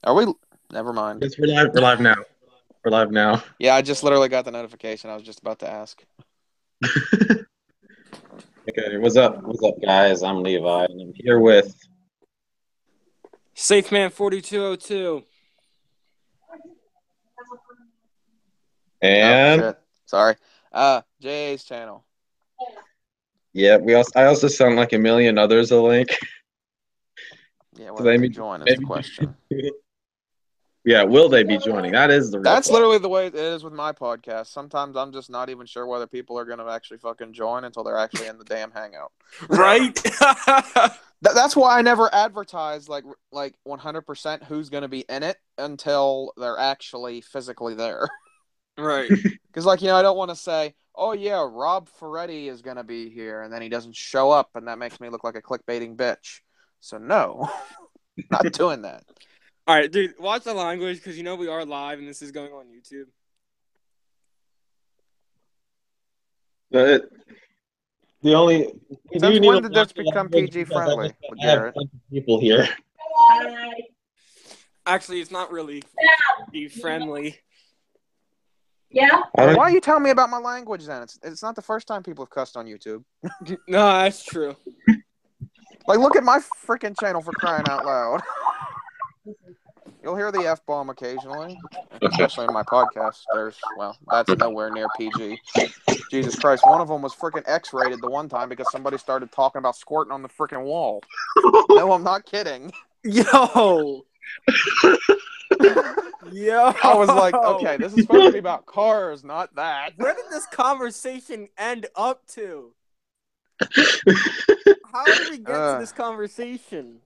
Are we? Never mind. Yes, we're live. We're live now. We're live now. Yeah, I just literally got the notification. I was just about to ask. Okay, what's up? What's up, guys? I'm Levi, and I'm here with. Safe Man 4202. Oh And shit. Sorry. JA's channel. yeah, I also sound like a million others. A link. Yeah, So whether they they may- join is the maybe. question. Yeah, will they be joining? That is the real That's question. literally the way it is with my podcast. Sometimes I'm just not even sure whether people are going to actually fucking join until they're actually in the damn hangout. Right? That's why I never advertise like 100% who's going to be in it until they're actually physically there. Right. Because I don't want to say, oh yeah, Rob Ferretti is going to be here, and then he doesn't show up, and that makes me look like a clickbaiting bitch. So no, not doing that. All right, dude, watch the language because we are live and this is going on YouTube. The, the only we do Since need to when did watch this the become language PG because friendly with I have a Garrett? bunch of people here. Actually, it's not really friendly. Yeah. Well, why are you telling me about my language then? It's not the first time people have cussed on YouTube. No, that's true. Like, look at my freaking channel, for crying out loud. You'll hear the F bomb occasionally, especially in my podcast. That's nowhere near PG. Jesus Christ, one of them was freaking X-rated the one time because somebody started talking about squirting on the freaking wall. No, I'm not kidding. Yo! Yo! I was like, okay, this is supposed to be about cars, not that. Where did this conversation end up to? How did we get to this conversation?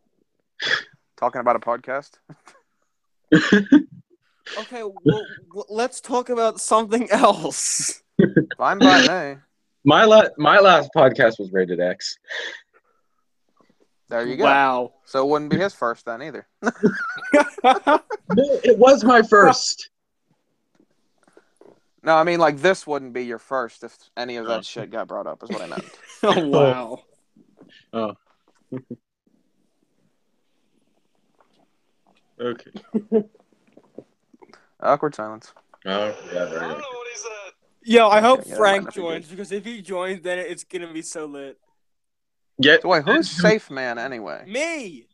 Talking about a podcast? Okay, well, let's talk about something else. Fine by me. My last podcast was rated X. There you go. Wow. So it wouldn't be his first then either. No, it was my first. No, I mean, like, this wouldn't be your first if any of that shit got brought up, is what I meant. Oh, wow. Oh. Okay. Awkward silence. Oh, yeah, there you go. Yo, I hope Yeah, Frank joins because if he joins, then it's gonna be so lit. Get So wait, who's Safe Man anyway? Me.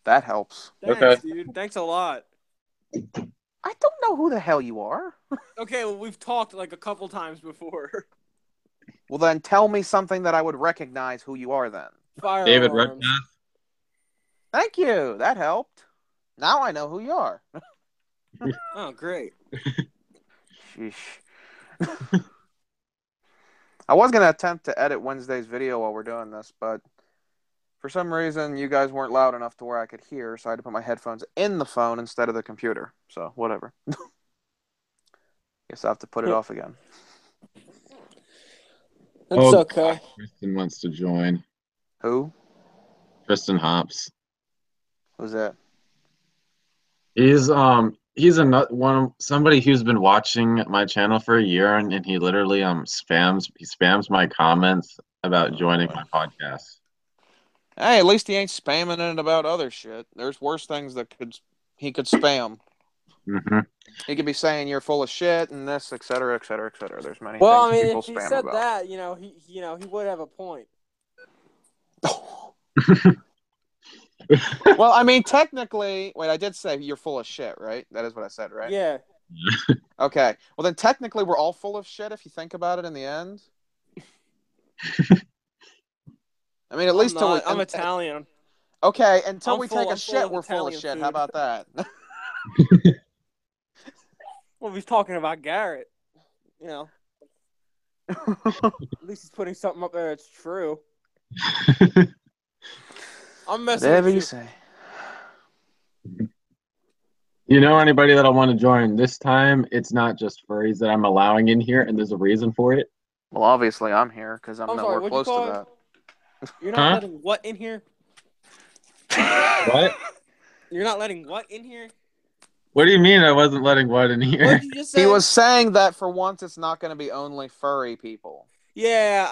That helps. Thanks, dude. Thanks a lot. I don't know who the hell you are. Okay, well, we've talked like a couple times before. Well, then tell me something that I would recognize who you are then. David Firearms. Redpath. Thank you. That helped. Now I know who you are. Oh, great. Sheesh. I was going to attempt to edit Wednesday's video while we're doing this, but for some reason you guys weren't loud enough to where I could hear, so I had to put my headphones in the phone instead of the computer. So, whatever. Guess I'll have to put it off again. It's okay. Kristen wants to join. Who? Kristen Hops. Who's that? He's somebody who's been watching my channel for a year, and he literally spams my comments about joining my podcast. Hey, at least he ain't spamming it about other shit. There's worse things that he could spam. Mm-hmm. He could be saying you're full of shit and this, et cetera, et cetera, et cetera. There's many Well, I things mean, people if he spam said about. that, he would have a point. Well, I mean, technically, wait, I did say you're full of shit, right? That is what I said, right? Yeah. Okay. Well, then technically, we're all full of shit if you think about it in the end. I mean, at least till I'm Italian. Okay, until I'm we full- take a I'm full shit, of we're full of Italian shit. How food. about that? Well, he's talking about Garrett. At least he's putting something up there that's true. I'm messing Whatever with you you. say. You know anybody that'll want to join? This time, it's not just furries that I'm allowing in here, and there's a reason for it. Well, obviously, I'm here because I'm I'm nowhere sorry, what'd you close to call that. it? You're not letting what in here? What? You're not letting what in here? What do you mean I wasn't letting what in here? What did you just say? He was saying that for once, it's not going to be only furry people. Yeah,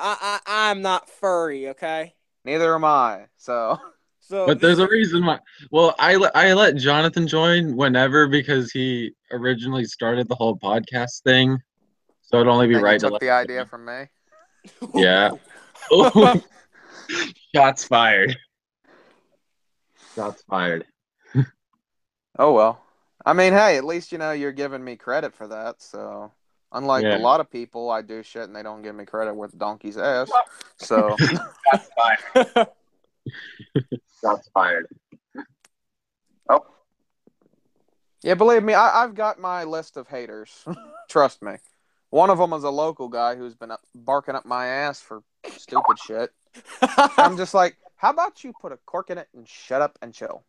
I'm not furry, okay? Neither am I. So So But there's a reason why. Well, I let Jonathan join whenever because he originally started the whole podcast thing. So it'd only be Then you right to took let the him idea join. from me. Yeah. Oh, shots fired. Shots fired. Oh well. I mean, hey, at least you're giving me credit for that. So, unlike a Yeah. lot of people, I do shit and they don't give me credit with donkey's ass. So, Shots fired. Shots fired. Oh. yeah, believe me, I've got my list of haters. Trust me. One of them is a local guy who's been barking up my ass for stupid shit. I'm just like, how about you put a cork in it and shut up and chill?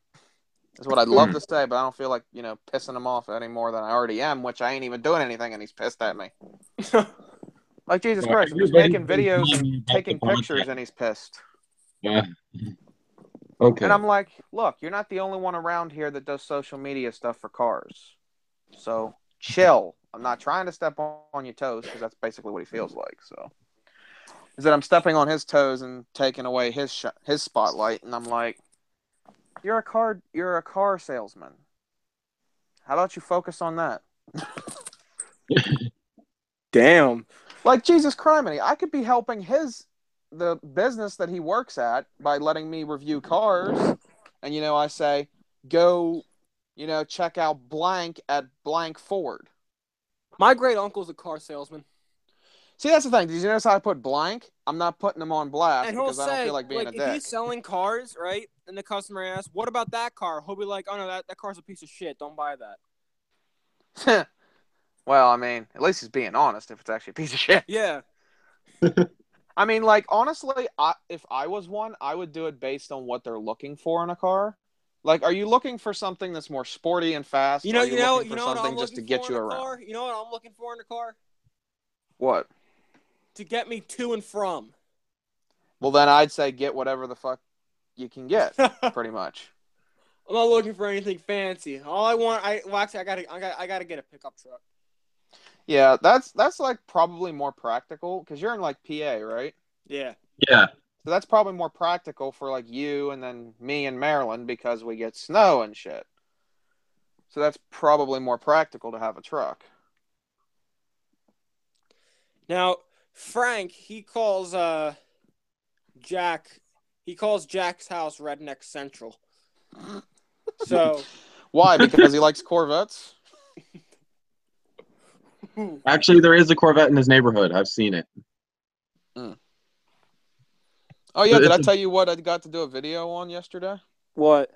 Is what I'd love to say, but I don't feel like, pissing him off any more than I already am, which I ain't even doing anything and he's pissed at me. Like, Jesus Well, Christ, I'm just everybody's making been videos telling and me about the taking pictures podcast. and he's pissed. Yeah. Okay. And I'm like, look, you're not the only one around here that does social media stuff for cars. So, chill. I'm not trying to step on your toes because that's basically what he feels like, so. Is that I'm stepping on his toes and taking away his spotlight, and I'm like, you're a car salesman. How about you focus on that? Damn. Like, Jesus criminy, I could be helping the business that he works at by letting me review cars, and I say, go, check out blank at blank Ford. My great uncle's a car salesman. See, that's the thing. Did you notice how I put blank? I'm not putting him on blast And he'll because I don't say, feel like being a if dick. he's selling cars, right, and the customer asks, what about that car? He'll be like, oh, no, that car's a piece of shit. Don't buy that. Well, I mean, at least he's being honest if it's actually a piece of shit. Yeah. I mean, like, honestly, if I was one, I would do it based on what they're looking for in a car. Like, are you looking for something that's more sporty and fast? You know, Or are you looking for what I'm something just to looking get for you in a around? car? You know what I'm looking for in a car? What? To get me to and from. Well, then I'd say get whatever the fuck you can get, pretty much. I'm not looking for anything fancy. All I want, I gotta get a pickup truck. Yeah, that's like probably more practical because you're in like PA, right? Yeah. Yeah. So that's probably more practical for like you and then me in Maryland because we get snow and shit. So that's probably more practical to have a truck. Now, Frank, he calls Jack's house Redneck Central. So Why? Because he likes Corvettes? Actually, there is a Corvette in his neighborhood. I've seen it. Oh yeah, did I It's tell you what I got to do a video on yesterday? what?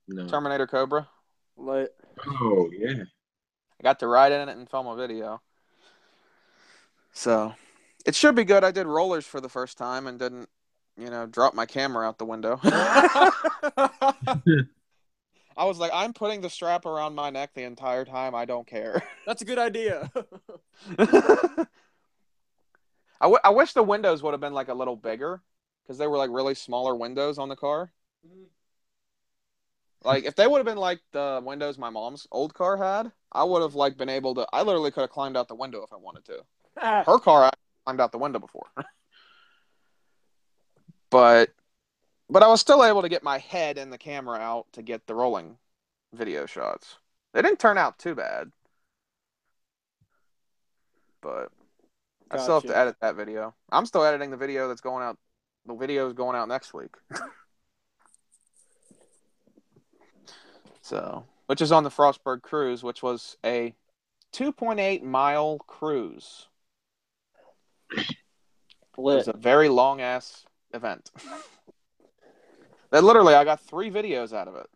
no. Terminator Cobra. What? Oh yeah. I got to ride in it and film a video. So it should be good. I did rollers for the first time and didn't, drop my camera out the window. I was like, I'm putting the strap around my neck the entire time. I don't care. That's a good idea. I wish the windows would have been like a little bigger because they were like really smaller windows on the car. Like if they would have been like the windows my mom's old car had, I would have like been able to. I literally could have climbed out the window if I wanted to. Her car, I climbed out the window before, but I was still able to get my head and the camera out to get the rolling video shots. They didn't turn out too bad, but I still have to Gotcha. edit that video. I'm still editing the video that's going out. The video is going out next week. So, which is on the Frostburg cruise, which was a 2.8 mile cruise. It was a very long ass event. That literally, I got 3 videos out of it.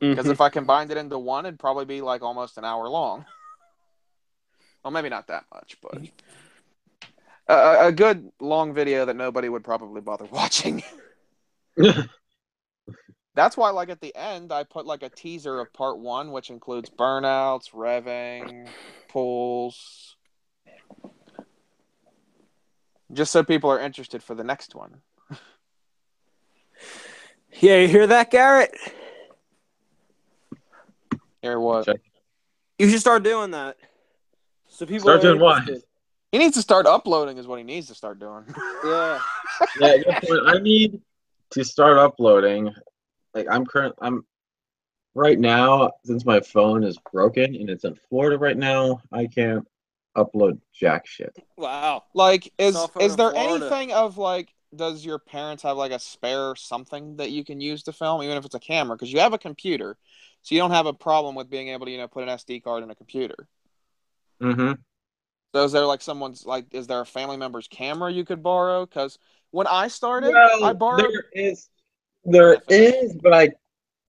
Because if I combined it into one, it'd probably be like almost an hour long. Well, maybe not that much, but a good long video that nobody would probably bother watching. That's why, like, at the end, I put, like, a teaser of part 1, which includes burnouts, revving, pulls. Just so people are interested for the next one. Yeah, you hear that, Garrett? Hear what? Check. You should start doing that. So people Start are doing what? interested. He needs to start uploading is what he needs to start doing. Yeah. Yeah, I need to start uploading, like I'm right now, since my phone is broken and it's in Florida right now, I can't upload jack shit. Wow. Like, Cell phone is in there Florida. anything of like, does your parents have like a spare something that you can use to film, even if it's a camera? Because you have a computer, so you don't have a problem with being able to, put an SD card in a computer. Mm-hmm. So is there like is there a family member's camera you could borrow? Because when I started, I Well, borrowed. there Finish. is, but I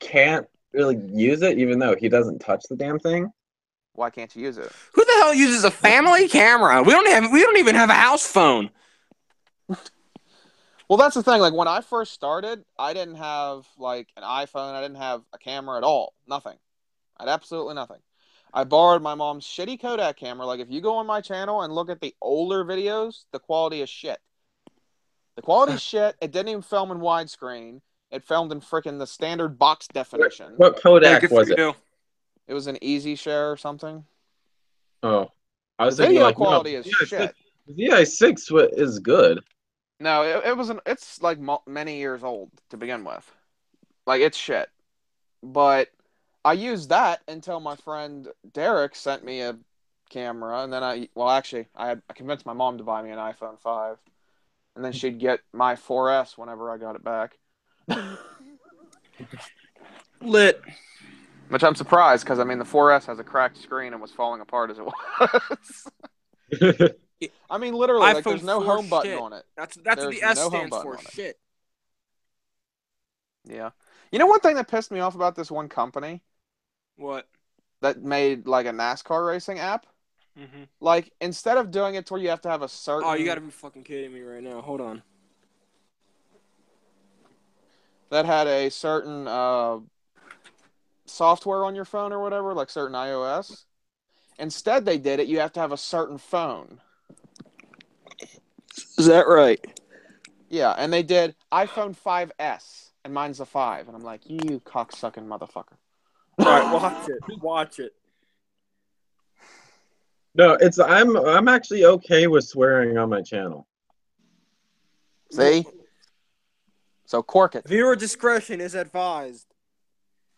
can't really use it, even though he doesn't touch the damn thing. Why can't you use it? Who the hell uses a family camera? We don't even have a house phone. Well, that's the thing. Like when I first started, I didn't have like an iPhone. I didn't have a camera at all. Nothing. I had absolutely nothing. I borrowed my mom's shitty Kodak camera. Like if you go on my channel and look at the older videos, the quality is shit. The quality is shit. It didn't even film in widescreen. It filmed in freaking the standard box definition. What Kodak was it? It was an Easy Share or something. Oh, I was The thinking video like quality is shit. The i6 is good. No, it's like many years old to begin with. Like it's shit. But I used that until my friend Derek sent me a camera, and then I convinced my mom to buy me an iPhone 5, and then she'd get my 4S whenever I got it back. Lit. Which I'm surprised because I mean the 4S has a cracked screen and was falling apart as it was. I mean literally, like there's no home button on it. That's what the S stands for. Shit. Yeah. You know one thing that pissed me off about this one company? What? That made like a NASCAR racing app? Mm-hmm. Like instead of doing it to where you have to have a certain. Oh, you gotta be fucking kidding me right now. Hold on. That had a certain software on your phone or whatever, like certain iOS. Instead, they did it. You have to have a certain phone. Is that right? Yeah, and they did iPhone 5S, and mine's a 5, and I'm like, you cocksucking motherfucker. All right, watch it. Watch it. No, I'm actually okay with swearing on my channel. See? So cork it. Viewer discretion is advised.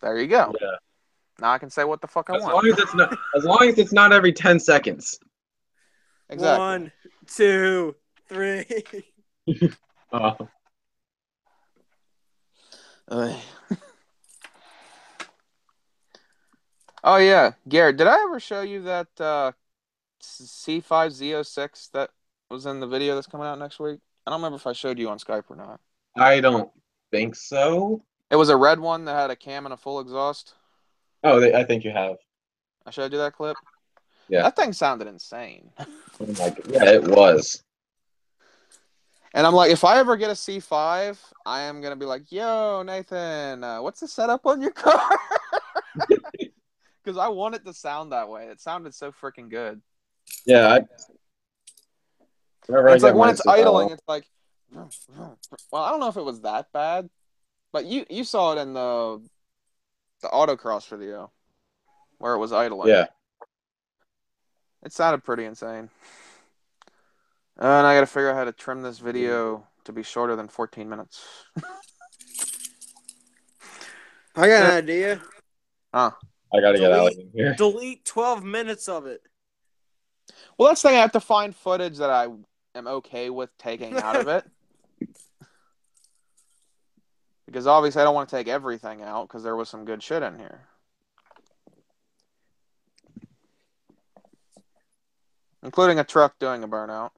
There you go. Yeah. Now I can say what the fuck I want. As long as it's not every 10 seconds. Exactly. 1, 2, 3. Oh yeah, Garrett, did I ever show you that C5Z06 that was in the video that's coming out next week? I don't remember if I showed you on Skype or not. I don't think so. It was a red one that had a cam and a full exhaust. Oh, I think you have. I showed you that clip? Yeah. That thing sounded insane. Oh my God. Yeah, it was. And I'm like, if I ever get a C5, I am going to be like, yo, Nathan, what's the setup on your car? Because I want it to sound that way. It sounded so freaking good. Yeah. It's like when it's idling, it's like, well, I don't know if it was that bad, but you saw it in the autocross video where it was idling. Yeah. It sounded pretty insane. And I got to figure out how to trim this video to be shorter than 14 minutes. I got an idea. Huh. I got to get Alex in here. Delete 12 minutes of it. Well, that's the thing. I have to find footage that I am okay with taking out of it. Because obviously I don't want to take everything out because there was some good shit in here. Including a truck doing a burnout.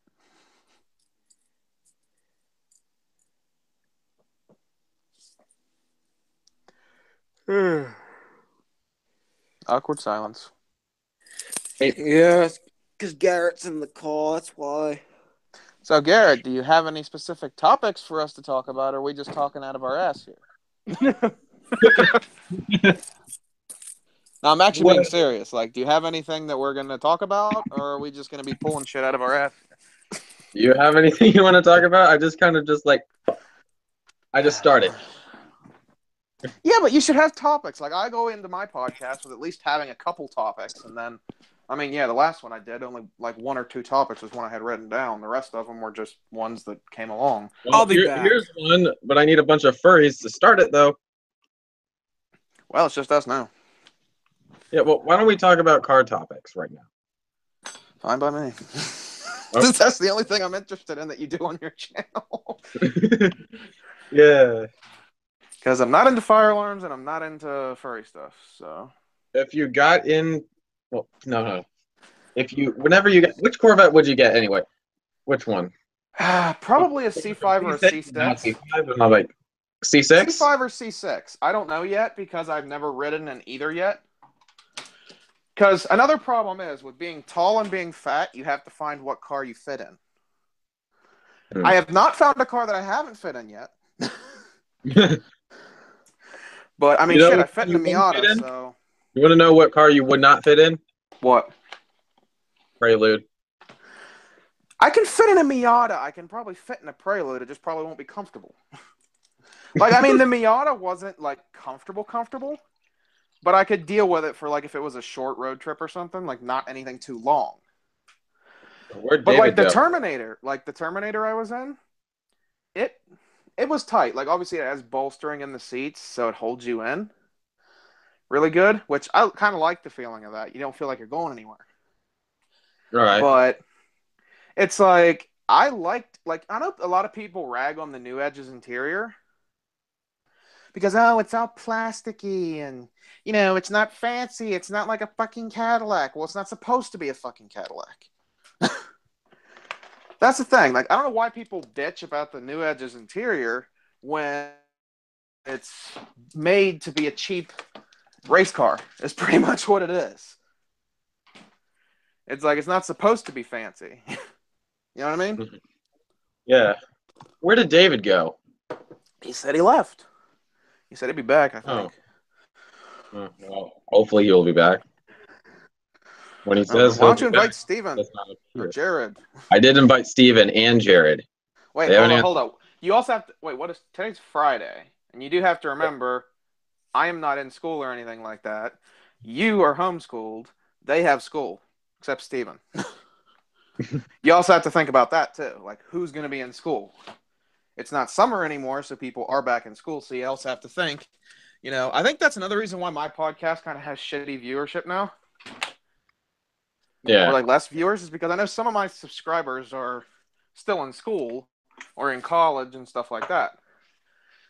Awkward silence. Yeah, because Garrett's in the call. That's why. So, Garrett, do you have any specific topics for us to talk about, or are we just talking out of our ass here? No, I'm actually being serious. Like, do you have anything that we're going to talk about, or are we just going to be pulling shit out of our ass? Do you have anything you want to talk about? I just started. Yeah, but you should have topics. Like, I go into my podcast with at least having a couple topics, and then I mean, yeah, the last one I did, only like 1 or 2 topics was one I had written down. The rest of them were just ones that came along. Well, I'll be back. here's one, but I need a bunch of furries to start it, though. Well, it's just us now. Yeah, well, why don't we talk about car topics right now? Fine by me. Oh. That's the only thing I'm interested in that you do on your channel. Yeah. Because I'm not into fire alarms and I'm not into furry stuff. So If you got in, well, no. Whenever you get, which Corvette would you get anyway? Which one? probably a C5 or a C6. Not C5, but not like C6? C5 or C6. I don't know yet because I've never ridden in either yet. Because another problem is with being tall and being fat, you have to find what car you fit in. I have not found a car that I haven't fit in yet. But I mean, shit, I fit in a Miata, so. You want to know what car you would not fit in? What? Prelude. I can fit in a Miata. I can probably fit in a Prelude. It just probably won't be comfortable. Like, I mean, the Miata wasn't, like, comfortable, but I could deal with it for, like, if it was a short road trip or something, like, not anything too long. Where'd But, David like, the go? Terminator I was in, it was tight. Like, obviously, it has bolstering in the seats, so it holds you in really good, which I kind of like the feeling of that. You don't feel like you're going anywhere. All right. But it's like, I know a lot of people rag on the New Edge's interior because, oh, it's all plasticky and, you know, it's not fancy. It's not like a fucking Cadillac. Well, it's not supposed to be a fucking Cadillac. That's the thing. Like, I don't know why people bitch about the New Edge's interior when it's made to be a cheap race car. It's pretty much what it is. It's like, it's not supposed to be fancy. You know what I mean? Yeah. Where did David go? He said he left. He said he'd be back, I think. Well, hopefully he'll be back. When he says why don't you invite Steven or Jared? I did invite Steven and Jared. Wait, hold on. You also have to wait. Today's Friday, and you do have to remember, I am not in school or anything like that. You are homeschooled. They have school, except Steven. You also have to think about that too. Like, who's going to be in school? It's not summer anymore, so people are back in school. So you also have to think. You know, I think that's another reason why my podcast kind of has shitty viewership now. Yeah. Or like less viewers is because I know some of my subscribers are still in school or in college and stuff like that.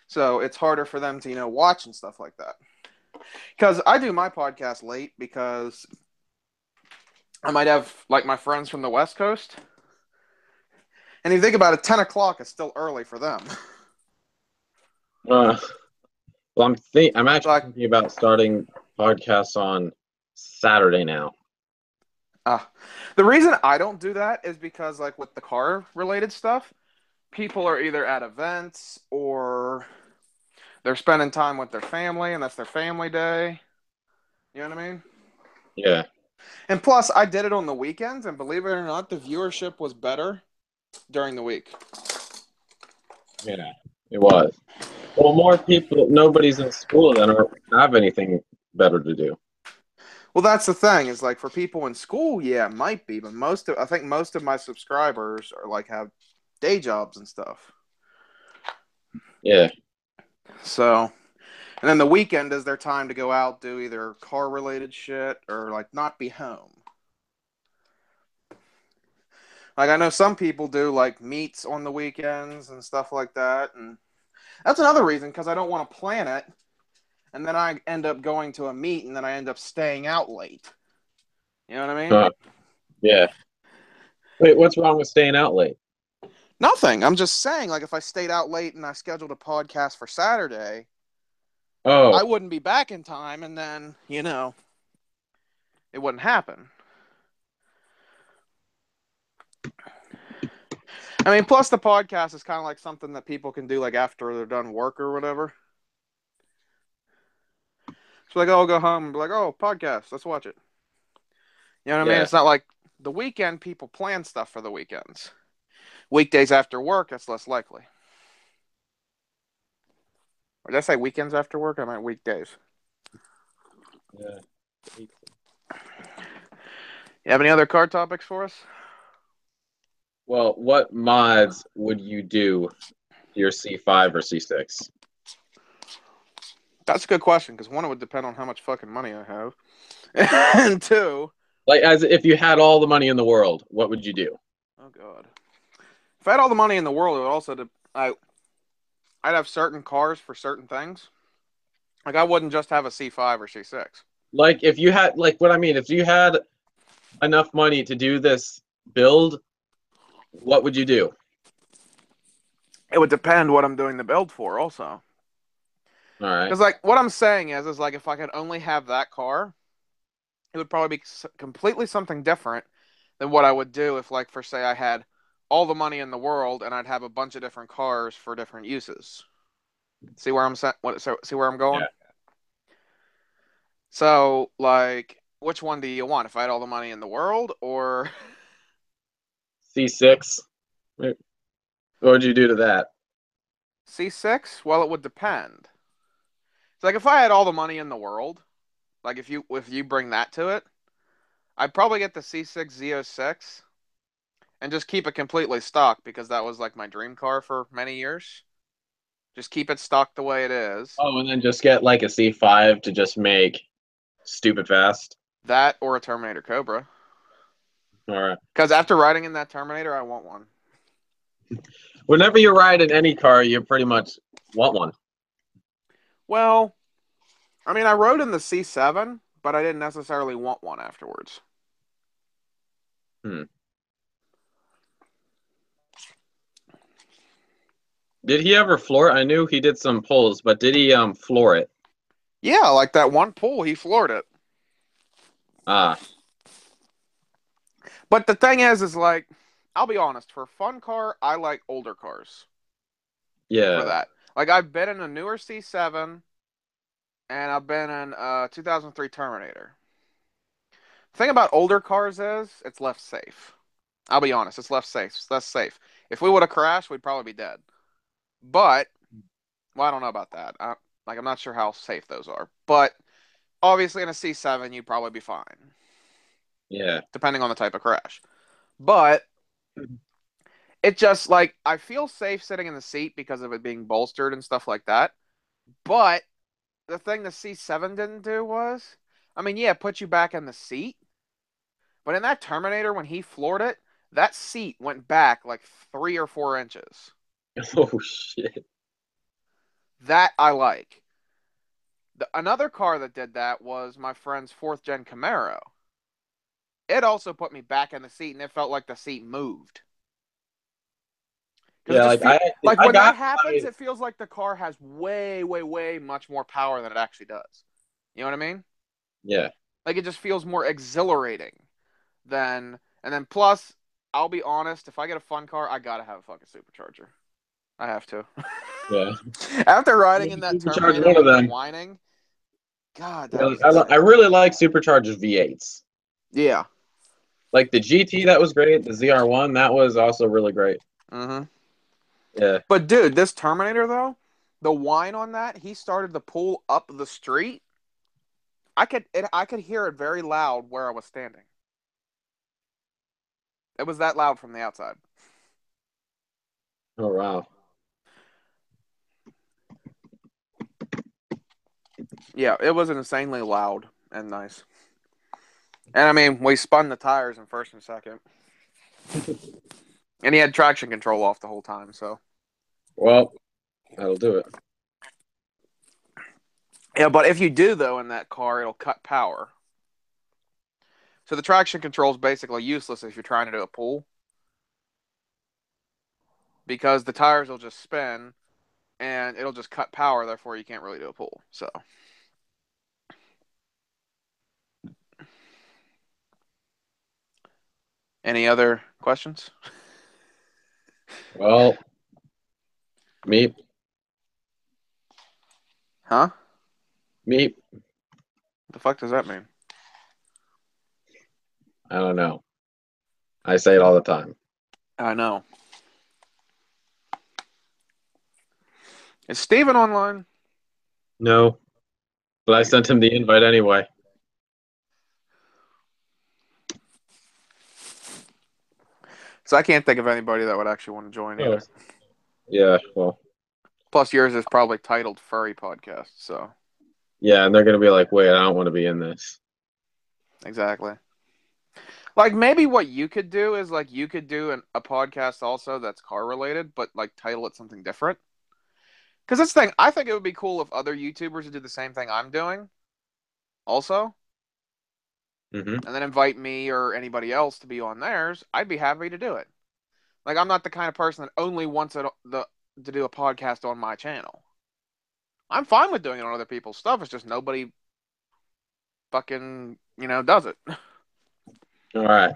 So it's harder for them to, you know, watch and stuff like that. Because I do my podcast late because I might have like my friends from the West Coast. And if you think about it, 10 o'clock is still early for them. Well, I'm actually thinking about starting podcasts on Saturday now. The reason I don't do that is because, like, with the car related stuff, people are either at events or they're spending time with their family and that's their family day. You know what I mean? Yeah. And plus, I did it on the weekends, and believe it or not, the viewership was better during the week. Yeah, it was. Well, more people, nobody's in school then or have anything better to do. Well, that's the thing. Is like for people in school, yeah, it might be, but I think most of my subscribers are like have day jobs and stuff. Yeah. So, and then the weekend is their time to go out, do either car related shit or like not be home. Like I know some people do like meets on the weekends and stuff like that, and that's another reason because I don't want to plan it, and then I end up going to a meet, and then I end up staying out late. You know what I mean? Yeah. Wait, what's wrong with staying out late? Nothing. I'm just saying, like, if I stayed out late and I scheduled a podcast for Saturday, I wouldn't be back in time, and then, you know, it wouldn't happen. I mean, plus the podcast is kind of like something that people can do, like, after they're done work or whatever. So, like, I'll go home and be like, oh, podcast, let's watch it. You know what I mean? It's not like the weekend people plan stuff for the weekends. Weekdays after work, that's less likely. Or did I say weekends after work? I meant weekdays. Yeah. You have any other car topics for us? Well, what mods would you do to your C5 or C6? That's a good question because one, it would depend on how much fucking money I have, and two, Like, as if you had all the money in the world, what would you do? oh god, if I had all the money in the world, it would also I'd have certain cars for certain things. Like I wouldn't just have a C5 or C6. Like, if you had, like, what I mean, if you had enough money to do this build, what would you do? It would depend what I'm doing the build for, also. All right. Because like what I'm saying is like if I could only have that car, it would probably be completely something different than what I would do if, like, for say, I had all the money in the world and I'd have a bunch of different cars for different uses. See where I'm see where I'm going? Yeah. So, like, which one do you want? If I had all the money in the world, or C6. What would you do to that? C6? Well, it would depend. So, like, if I had all the money in the world, like if you bring that to it, I'd probably get the C6 Z06 and just keep it completely stock because that was like my dream car for many years. Just keep it stock the way it is. Oh, and then just get like a C5 to just make stupid fast. That or a Terminator Cobra. All right. Because after riding in that Terminator, I want one. Whenever you ride in any car, you pretty much want one. Well, I mean, I rode in the C7, but I didn't necessarily want one afterwards. Hmm. Did he ever floor it? I knew he did some pulls, but did he floor it? Yeah, like that one pull, he floored it. Ah, But the thing is like, I'll be honest, for a fun car, I like older cars for yeah. that. Like, I've been in a newer C7, and I've been in a 2003 Terminator. The thing about older cars is, it's less safe. I'll be honest, it's less safe. It's less safe. If we would have crashed, we'd probably be dead. But, well, I don't know about that. I'm not sure how safe those are. But obviously, in a C7, you'd probably be fine, Yeah. depending on the type of crash. But it just like I feel safe sitting in the seat because of it being bolstered and stuff like that. But the thing the C7 didn't do was, I mean, yeah, it put you back in the seat. But in that Terminator, when he floored it, that seat went back like 3 or 4 inches. Oh shit. That I like. Another car that did that was my friend's fourth gen Camaro. It also put me back in the seat, and it felt like the seat moved. Because it Yeah, just like feel like I when that got happens, my it feels like the car has way, way, way much more power than it actually does. You know what I mean? yeah. Like it just feels more exhilarating than. And then plus, I'll be honest, if I get a fun car, I gotta have a fucking supercharger. I have to. Yeah. After riding in that Supercharge Terminator one of with the them. whining, God, Yeah, that was I insane. really like supercharged V8s. Yeah. Like the GT, that was great. The ZR1, that was also really great. Mm-hmm. Yeah. But dude, this Terminator though, the whine on that, he started to pull up the street. I could hear it very loud where I was standing. It was that loud from the outside. Oh wow. Yeah, it was insanely loud and nice. And I mean, we spun the tires in first and second. And he had traction control off the whole time, so. Well, that'll do it. Yeah, but if you do, though, in that car, it'll cut power. So the traction control is basically useless if you're trying to do a pull. Because the tires will just spin and it'll just cut power, therefore you can't really do a pull. So. Any other questions? Well, meep, Huh? meep. What the fuck does that mean? I don't know. I say it all the time. I know. Is Steven online? No, but I sent him the invite anyway. So I can't think of anybody that would actually want to join either. Yeah, well. Plus, yours is probably titled Furry Podcast, so. Yeah, and they're going to be like, wait, I don't want to be in this. Exactly. Like, maybe what you could do is, like, you could do a podcast also that's car-related, but, like, title it something different. Because this thing, I think it would be cool if other YouTubers would do the same thing I'm doing also. Mm-hmm. And then invite me or anybody else to be on theirs. I'd be happy to do it. Like, I'm not the kind of person that only wants to do a podcast on my channel. I'm fine with doing it on other people's stuff. It's just nobody fucking, does it. All right.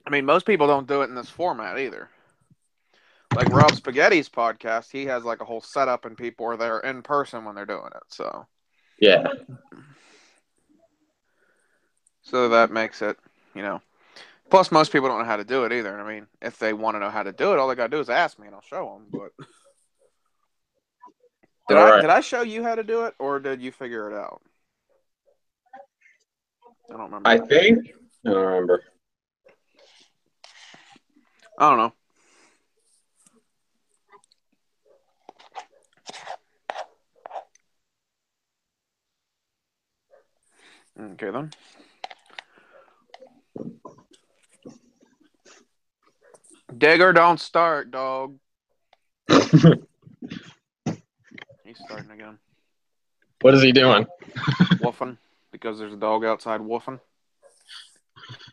I mean, most people don't do it in this format either. Like Rob Spaghetti's podcast, he has like a whole setup and people are there in person when they're doing it. So Yeah. So that makes it, Plus, most people don't know how to do it either. I mean, if they want to know how to do it, all they gotta do is ask me and I'll show them. But did I show you how to do it, or did you figure it out? I don't remember. I think. I don't remember. I don't know. Okay, then. Digger, don't start, dog. He's starting again. What is he doing? Woofing, because there's a dog outside woofing.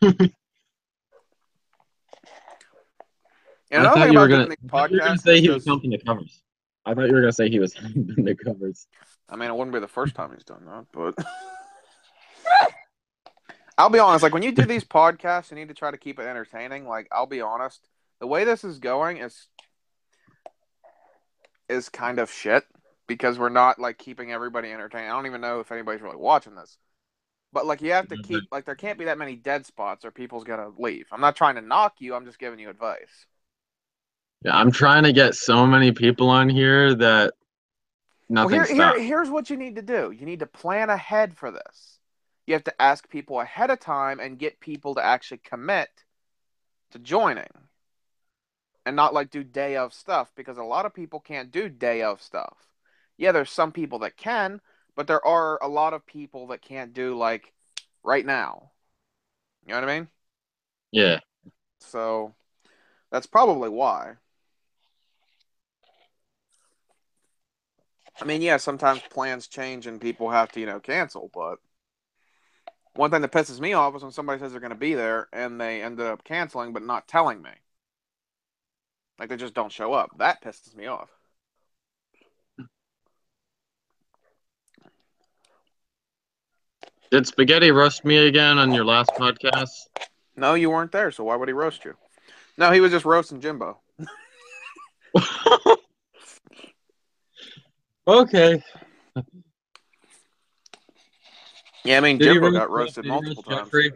And I another thought thing you were about going doing these podcasts to say he was is humping the covers. I thought you were going to say he was humping the covers. I mean, it wouldn't be the first time he's done that, but I'll be honest. Like, when you do these podcasts, you need to try to keep it entertaining. Like, I'll be honest. The way this is going is kind of shit because we're not, like, keeping everybody entertained. I don't even know if anybody's really watching this. But, like, you have to keep, like, there can't be that many dead spots or people's going to leave. I'm not trying to knock you. I'm just giving you advice. Yeah, I'm trying to get so many people on here that nothing stops. Here's what you need to do. You need to plan ahead for this. You have to ask people ahead of time and get people to actually commit to joining. And not, like, do day of stuff, because a lot of people can't do day of stuff. Yeah, there's some people that can, but there are a lot of people that can't do, like, right now. You know what I mean? Yeah. So that's probably why. I mean, yeah, sometimes plans change and people have to, cancel, but one thing that pisses me off is when somebody says they're going to be there and they ended up canceling but not telling me. Like, they just don't show up. That pisses me off. Did Spaghetti roast me again on your last podcast? No, you weren't there, so why would he roast you? No, he was just roasting Jimbo. Okay. Yeah, I mean, Jimbo got roasted multiple times. Jeffrey?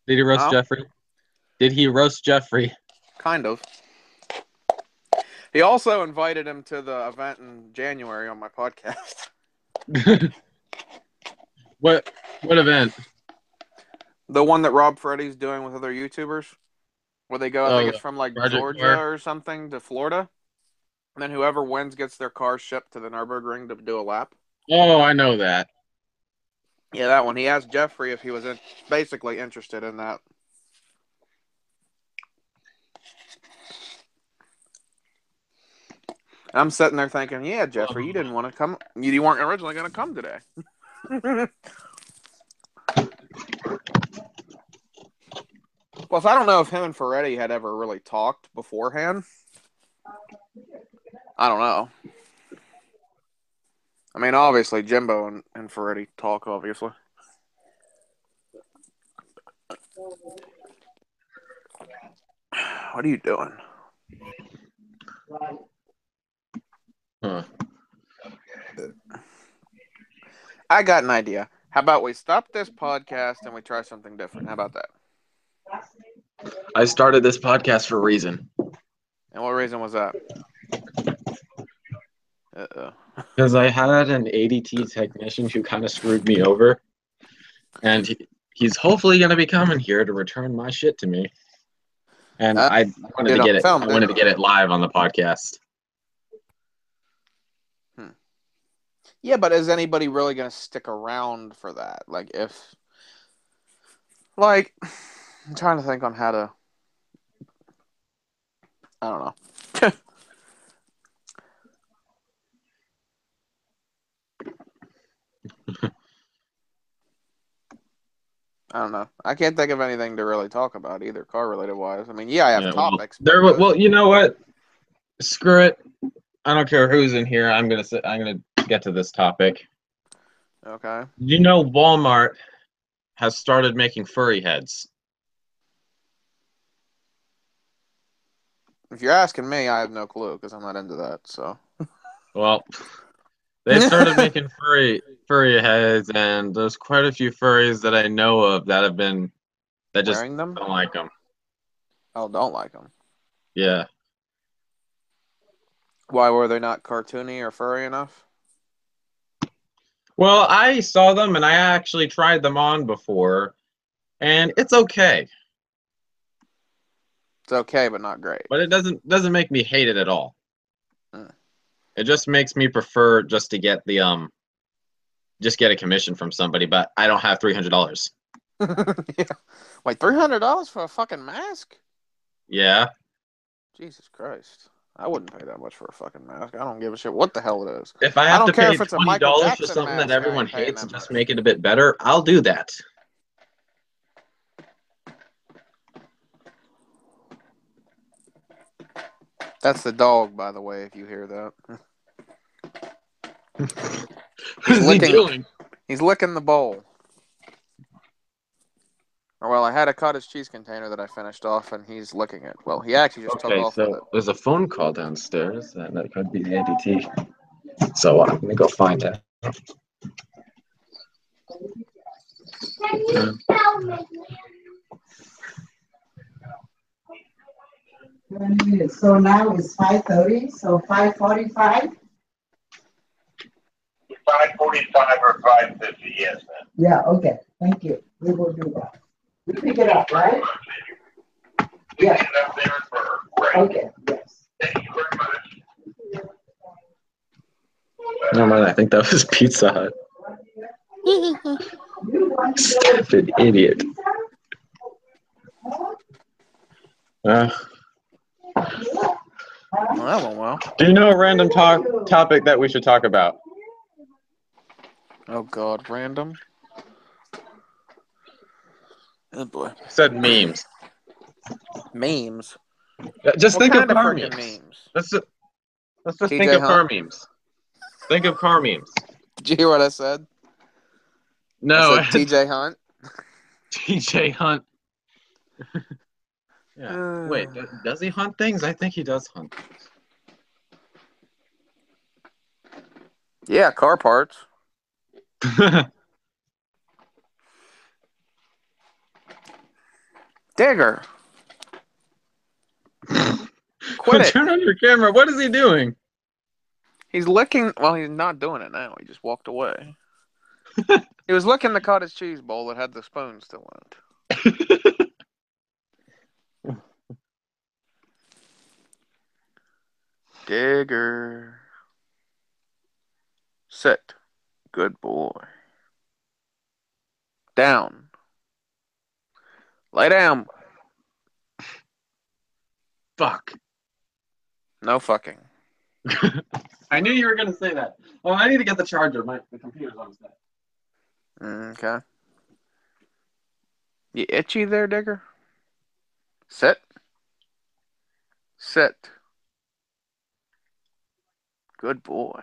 Did he roast Jeffrey? Did he roast Jeffrey? Kind of. He also invited him to the event in January on my podcast. What event? The one that Rob Freddy's doing with other YouTubers, where they go, I think it's from like Georgia or something to Florida, and then whoever wins gets their car shipped to the Nürburgring to do a lap. Oh, I know that. Yeah, that one. He asked Jeffrey if he was basically interested in that. I'm sitting there thinking, yeah, Jeffrey, you didn't want to come. You weren't originally going to come today. Plus, I don't know if him and Ferretti had ever really talked beforehand. I don't know. I mean, obviously, Jimbo and Ferretti talk, obviously. What are you doing? Huh. I got an idea. How about we stop this podcast and we try something different? How about that? I started this podcast for a reason. And what reason was that? Uh-oh. Because I had an ADT technician who kind of screwed me over. And he's hopefully going to be coming here to return my shit to me. And I wanted to did on get it. film, I wanted to didn't get it live on the podcast. Yeah, but is anybody really going to stick around for that? Like, I'm trying to think on how to. I don't know. I don't know. I can't think of anything to really talk about either, car related wise. I mean, yeah, I have topics. Well, you know what? Screw it. I don't care who's in here. I'm gonna get to this topic. Okay. You know, Walmart has started making furry heads. If you're asking me, I have no clue because I'm not into that. So. Well, they started making furry heads, and there's quite a few furries that I know of that just wearing them. don't like them. Oh, don't like them. Yeah. Why were they not cartoony or furry enough? Well, I saw them and I actually tried them on before, and it's okay. It's okay, but not great. But it doesn't make me hate it at all. It just makes me prefer just to get the just get a commission from somebody, but I don't have $300. Yeah. Wait, $300 for a fucking mask? Yeah. Jesus Christ. I wouldn't pay that much for a fucking mask. I don't give a shit what the hell it is. If I I have don't to care pay if it's a Michael $20 for Jackson something mask. that everyone I ain't paying hates that and just much. make it a bit better, I'll do that. That's the dog, by the way, if you hear that. What is he doing? He's licking the bowl. Or, well, I had a cottage cheese container that I finished off, and he's licking it. Well, he actually just took off with it. There's a phone call downstairs, and that could be Andy T. So I'm gonna go find that. So now it's 5:30, so 5:45? 5:45 or 5:50, yes, ma'am. Yeah, okay, thank you. We will do that. You pick it up, right? Yeah. Get up there for break. Okay, yes. Thank you very much. No mind, I think that was Pizza Hut. Stupid idiot. Well. Do you know a random topic that we should talk about? Oh, God, random? Oh, boy. I said memes. Memes? Just think of car freaking memes. Let's just think TJ of car Hunt? memes. Think of car memes. Did you hear what I said? No. I said TJ Hunt. TJ Hunt. Yeah. Wait, does he hunt things? I think he does hunt things. Yeah, car parts. Digger. Quit it. Turn on your camera. What is he doing? He's licking. Well, he's not doing it now. He just walked away. He was licking the cottage cheese bowl that had the spoon still in it. Digger. Sit. Good boy. Down. Lay down. Fuck. No fucking. I knew you were going to say that. Oh, I need to get the charger. The computer's on set. Okay. You itchy there, Digger? Sit. Sit. Good boy.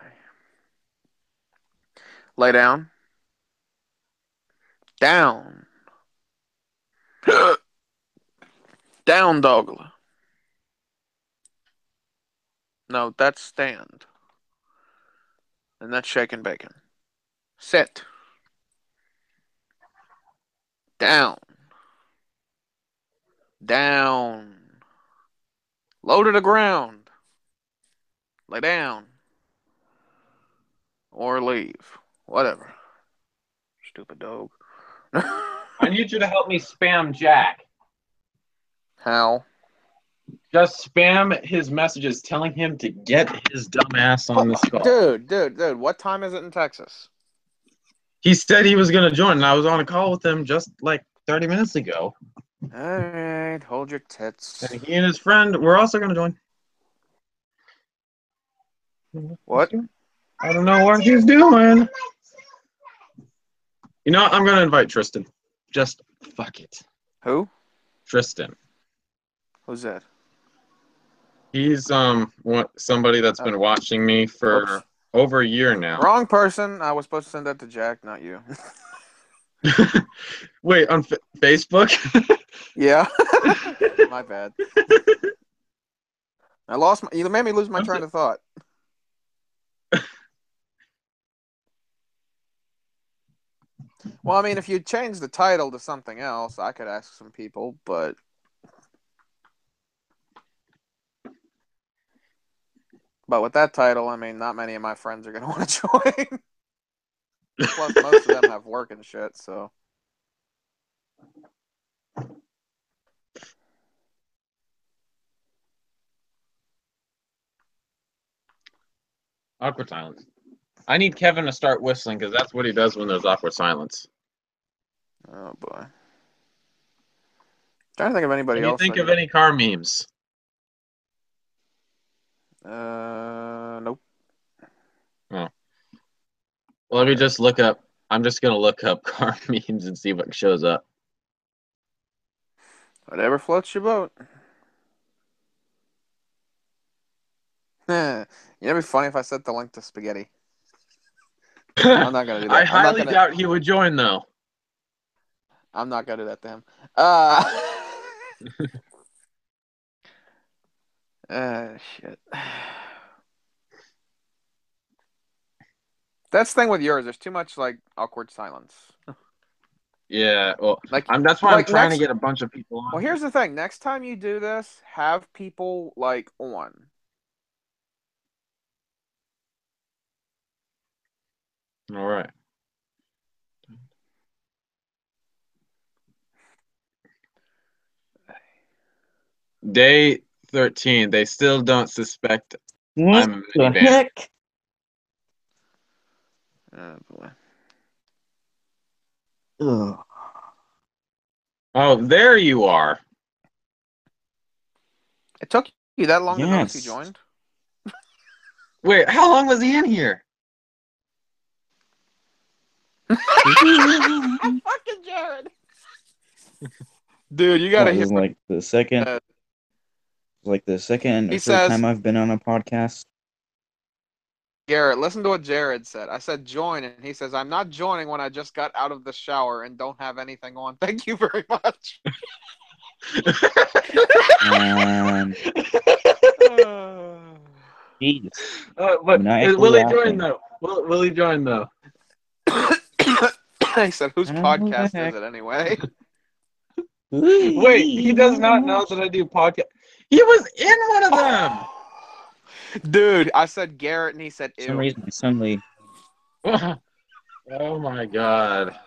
Lay down. Down. Down, dog. No, that's stand. And that's shaking bacon. Sit. Down. Down. Low to the ground. Lay down. Or leave. Whatever. Stupid dog. I I need you to help me spam Jack. How? Just spam his messages telling him to get his dumb ass on this call. Dude, what time is it in Texas? He said he was going to join, and I was on a call with him just like 30 minutes ago. All right, hold your tits. And he and his friend were also going to join. What? I don't know what he's doing. You know, I'm going to invite Tristan. Just fuck it. Who? Tristan. Who's that? He's somebody that's been watching me for over a year now. Wrong person. I was supposed to send that to Jack, not you. Wait, on Facebook? Yeah. My bad. You made me lose my train of thought. Well, I mean, if you change the title to something else, I could ask some people, but with that title, I mean, not many of my friends are going to want to join. Plus, most of them have work and shit, so. Awkward silence. I need Kevin to start whistling because that's what he does when there's awkward silence. Oh, boy. Trying to think of anybody Can you else. think of any car memes? Nope. Oh. Well, let me just look up. I'm just going to look up car memes and see what shows up. Whatever floats your boat. You know, it'd be funny if I sent the link to spaghetti. I'm not going to do that. I highly doubt he would join, though. I'm not going to do that to him. Shit. That's the thing with yours. There's too much, like, awkward silence. Yeah, well, like that's why I'm trying to get a bunch of people on. Well, here's the thing. Next time you do this, have people, like, on. All right. Day 13. They still don't suspect I'm a minivan. Heck? Oh, boy. Ugh. Oh, there you are. It took you that long to notice Yes. you joined? Wait, how long was he in here? Fucking Jared. Dude, you gotta hear. Like the second or third time I've been on a podcast. Garrett, listen to what Jared said. I said join, and he says, I'm not joining when I just got out of the shower and don't have anything on. Thank you very much. Jeez. But will he join, though? Will he join, though? He said, whose podcast is it anyway? Wait, he does not know that I do podcast. He was in one of them. Dude, I said Garrett, and he said, ew. For some reason, suddenly. Oh my god.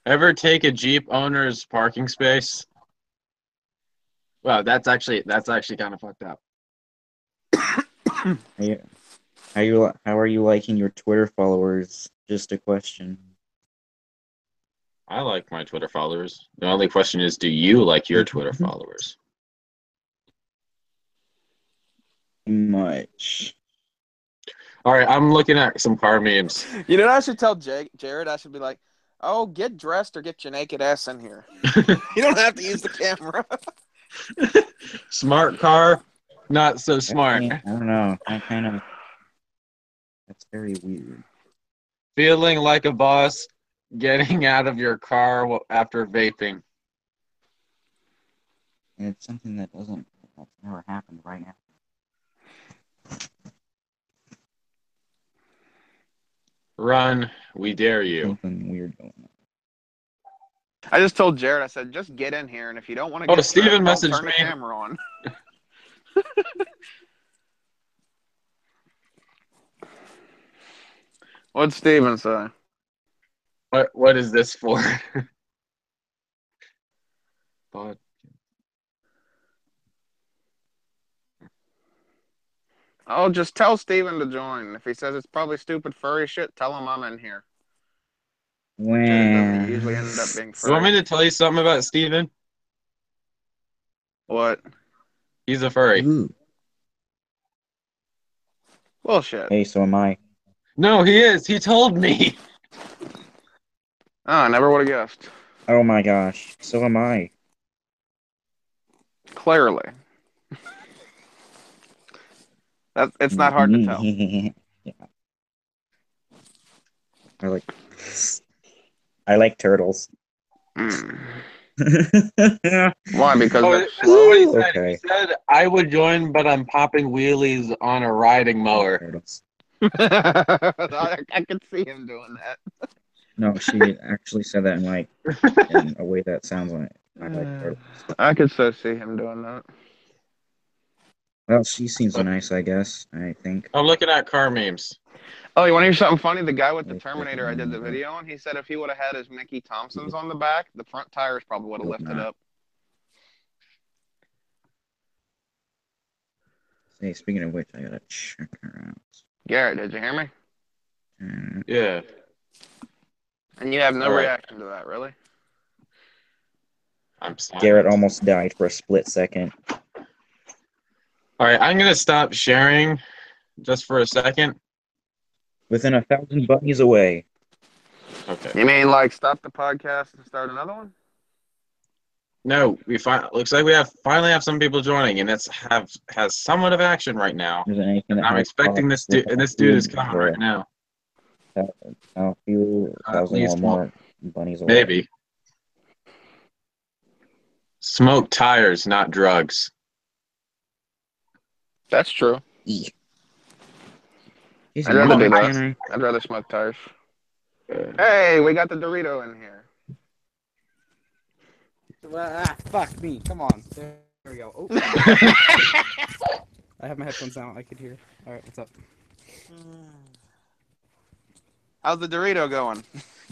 Ever take a Jeep owner's parking space? Wow, that's actually kind of fucked up. How are you liking your Twitter followers? Just a question. I like my Twitter followers. The only question is, do you like your Twitter followers? Much. All right, I'm looking at some car memes. You know what I should tell Jared? I should be like, oh, get dressed or get your naked ass in here. You don't have to use the camera. Smart car, not so smart. I don't know. That's very weird. Feeling like a boss, getting out of your car after vaping. And it's something that's never happened right now. Run, we dare you. Something weird going on. I just told Jared, I said, just get in here, and if you don't want to get Steven dressed, messaged turn me. the camera on. What'd Steven say? What is this for? But Oh, just tell Steven to join. If he says it's probably stupid furry shit, tell him I'm in here. Shit, it doesn't usually end up being you want me furry. to tell you something about Steven? What? He's a furry. Ooh. Bullshit. Hey, so am I. No, he is. He told me. Oh, I never would have guessed. Oh my gosh, so am I. Clearly. It's not hard to tell. Yeah. I like turtles. Mm. Why? Because Oh, they're this is slow? what he said. Okay. He said, I would join, but I'm popping wheelies on a riding mower. Turtles. I could see him doing that. No, she actually said that in a way that sounds like I like turtles. I could so see him doing that. Well, she seems nice, I guess. I think. I'm looking at car memes. Oh, you want to hear something funny? The guy with the Wait, Terminator I did the video on, he said if he would have had his Mickey Thompsons on the back, the front tires probably would have lifted up. Hey, speaking of which, I gotta check her out. Garrett, did you hear me? Yeah. And you have no All right. reaction to that, really? I'm sorry. Garrett almost died for a split second. All right, I'm gonna stop sharing just for a second. Within 1,000 bunnies away. Okay. You mean like stop the podcast and start another one? No, looks like we finally have some people joining, and has somewhat of action right now. Is there anything that I'm has expecting this dude, and this dude is coming right now. A few At thousand or least more bunnies away. Maybe. Smoke tires, not drugs. That's true. Eek. I'd rather do that. I'd rather smoke tires. Hey, we got the Dorito in here. Fuck me. Come on. There we go. Oh. I have my headphones down. I could hear. All right, what's up? How's the Dorito going?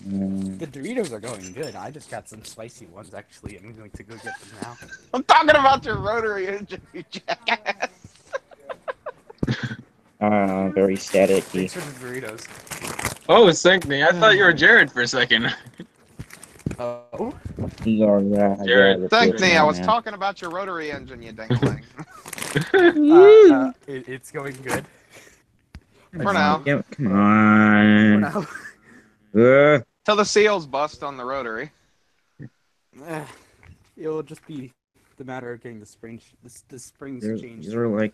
The Doritos are going good. I just got some spicy ones, actually. I'm going to go get them now. I'm talking about your rotary engine, you jackass. Very staticky. Thanks for the Doritos. Oh, it's Synchney. I thought you were Jared for a second. Oh? Jared. Synchney, I was talking about your rotary engine, you dingling. It's going good. For now. Yeah, come on. For now. Till the seals bust on the rotary. It'll just be the matter of getting the springs changed. These are like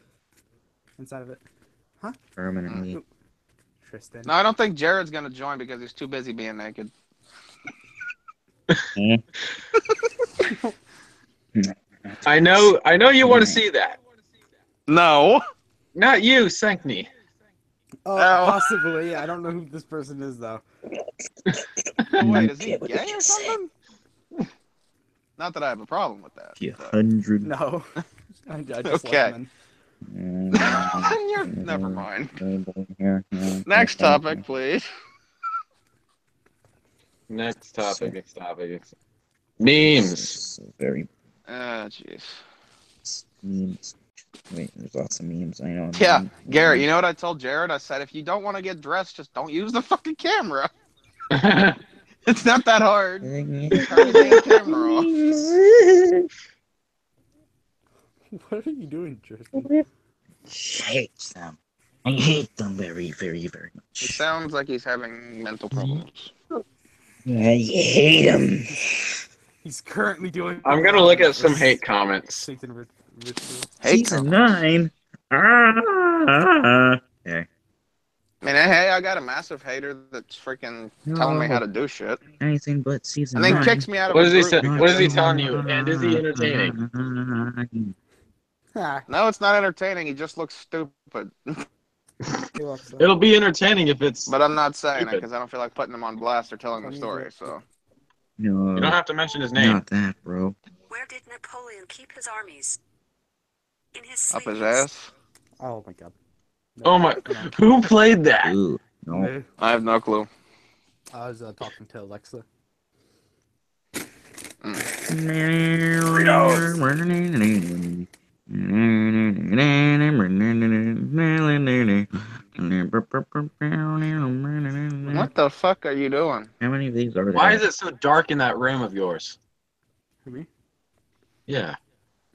inside of it. Huh? Permanently. Tristan. No, I don't think Jared's gonna join because he's too busy being naked. I know you want to see that. No. Not you, Synchney. Oh, possibly. I don't know who this person is, though. Oh, wait, is he gay or something? Not that I have a problem with that. 100. No. I just Okay. like him. Never mind. Next topic, please. Next topic. Memes. Very Jeez. memes. Wait, there's lots of memes. I know. Yeah, Garrett, you know what I told Jared? I said, if you don't want to get dressed, just don't use the fucking camera. It's not that hard. Turn the damn camera off. What are you doing, Tristan? I hate them. I hate them very, very, very It much. sounds like he's having mental problems. I hate them. He's currently doing. I'm gonna look at some hate comments. Season 9. Okay. I mean, hey, I got a massive hater that's freaking telling me how to do shit. Anything but season And then 9. kicks me out of What a is he group saying? because- What is he telling you? And is he entertaining? No, it's not entertaining. He just looks stupid. It'll be entertaining if it's. But I'm not saying it Stupid. because I don't feel like putting him on blast or telling the story. So No. You don't have to mention his name. Not that, bro. Where did Napoleon keep his armies? In his up his sleepings. ass. Oh my god. Oh my! Who played that? Ooh. No. I have no clue. I was talking to Alexa. What the fuck are you doing? How many of these are there? Why is it so dark in that room of yours? For me? Yeah.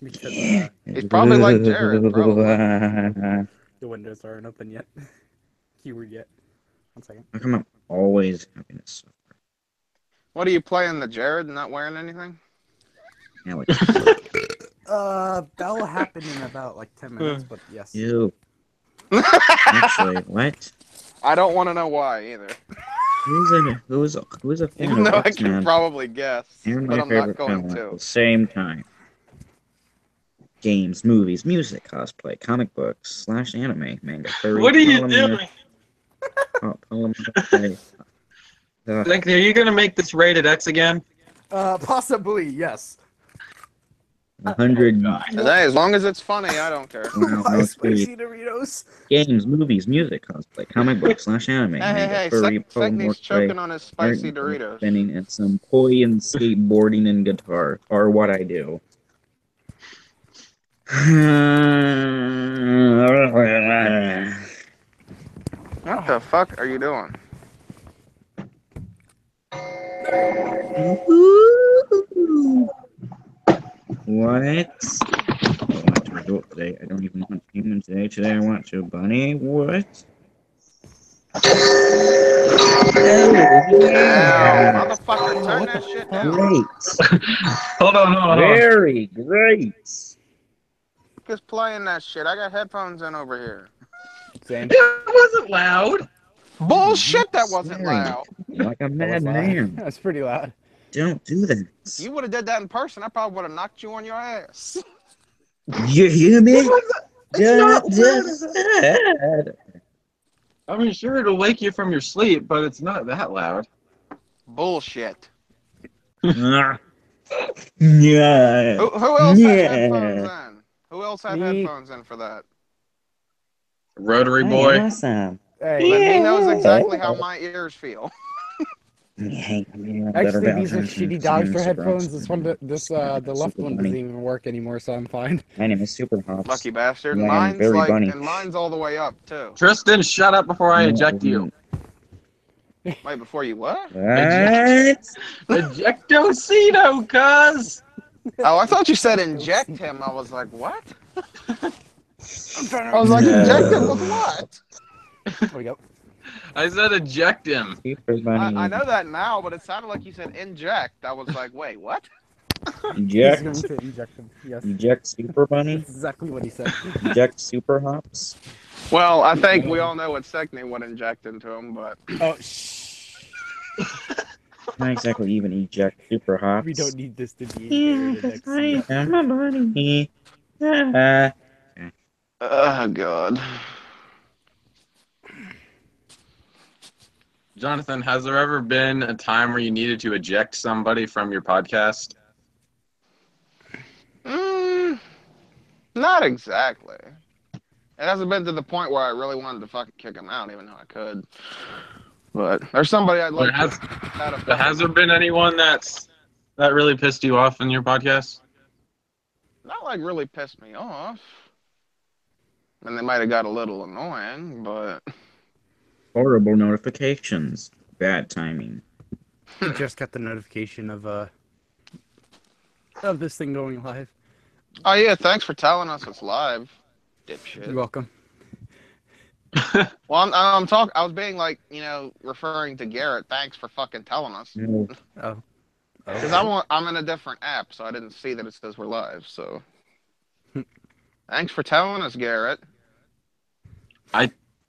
Because He's probably like Jared, probably. the windows aren't open yet. Keyword yet. 1 second. How come I'm always having this? What are you playing, the Jared, and not wearing anything? Alex. That'll happen in about like 10 minutes, but yes. You. Actually, what? I don't want to know why either. Who's a fan Even of though I X-Men can probably guess, and but my I'm not favorite going film at to. the same time? Games, movies, music, cosplay, comic books, / anime, manga, furry, What are you polymer, doing? polymer, Like, are you gonna make this rated X again? Possibly, yes. 100 Hey, as long as it's funny, I don't care. Why spicy Doritos? games, movies, music, cosplay, comic books / anime, manga, Hey, furry, Secni's choking polymer, on his art, spicy Doritos. spinning, and some poi and skateboarding and guitar are what I do. What the fuck are you doing? What? I want to resort today. I don't even want human today. Today I want to bunny. What? Ow, motherfucker, turn that shit down. Great. Hold on. Very great. Just playing that shit. I got headphones in over here. Same. It wasn't loud. Bullshit, that wasn't Staring loud. like a That was loud. madman. That's pretty loud. Don't do that. You would have did that in person, I probably would have knocked you on your ass. You hear me? It's not Just loud. I mean, sure, it'll wake you from your sleep, but it's not that loud. Bullshit. Yeah. Who else had headphones Yeah. in? Who else had Me. headphones in for that? Rotary Hey, boy. awesome. Hey, Then he knows exactly how my ears feel. Hey, I'm eating a better actually, these are Valentine's shitty because I'm Dodger super headphones. awesome. This one, the left Super one bunny. doesn't even work anymore, so I'm fine. My name is Super Hops. Lucky bastard. Yeah, I'm Mine's very like, bunny. and mine's all the way up too. Tristan, shut up before I eject you. Wait, before you what? What? Ejectocito, cuz! Oh, I thought you said inject him. I was like, what? I'm trying I was like, inject him with what? There we go. I said eject him. Super bunny. I know that now, but it sounded like you said inject. I was like, wait, what? He's Eject. going to inject him. Yes. Eject Super Bunny. That's exactly what he said. Eject Super Hops. Well, I think we all know what Secne would inject into him, but Oh, shh. Not exactly even eject Super Hops. We don't need this to be aired next year. I am a bunny. Ah. oh god. Jonathan, has there ever been a time where you needed to eject somebody from your podcast? Not exactly. It hasn't been to the point where I really wanted to fucking kick him out, even though I could. But there's somebody I'd like But has there been anyone that really pissed you off in your podcast? Not like really pissed me off. And they might have got a little annoying, but Horrible notifications. Bad timing. I just got the notification of this thing going live. oh yeah, thanks for telling us it's live, dipshit. You're welcome. Well, I'm talking. I was being like, referring to Garrett. Thanks for fucking telling us. No. Oh. Because I'm in a different app, so I didn't see that it says we're live. So, thanks for telling us, Garrett.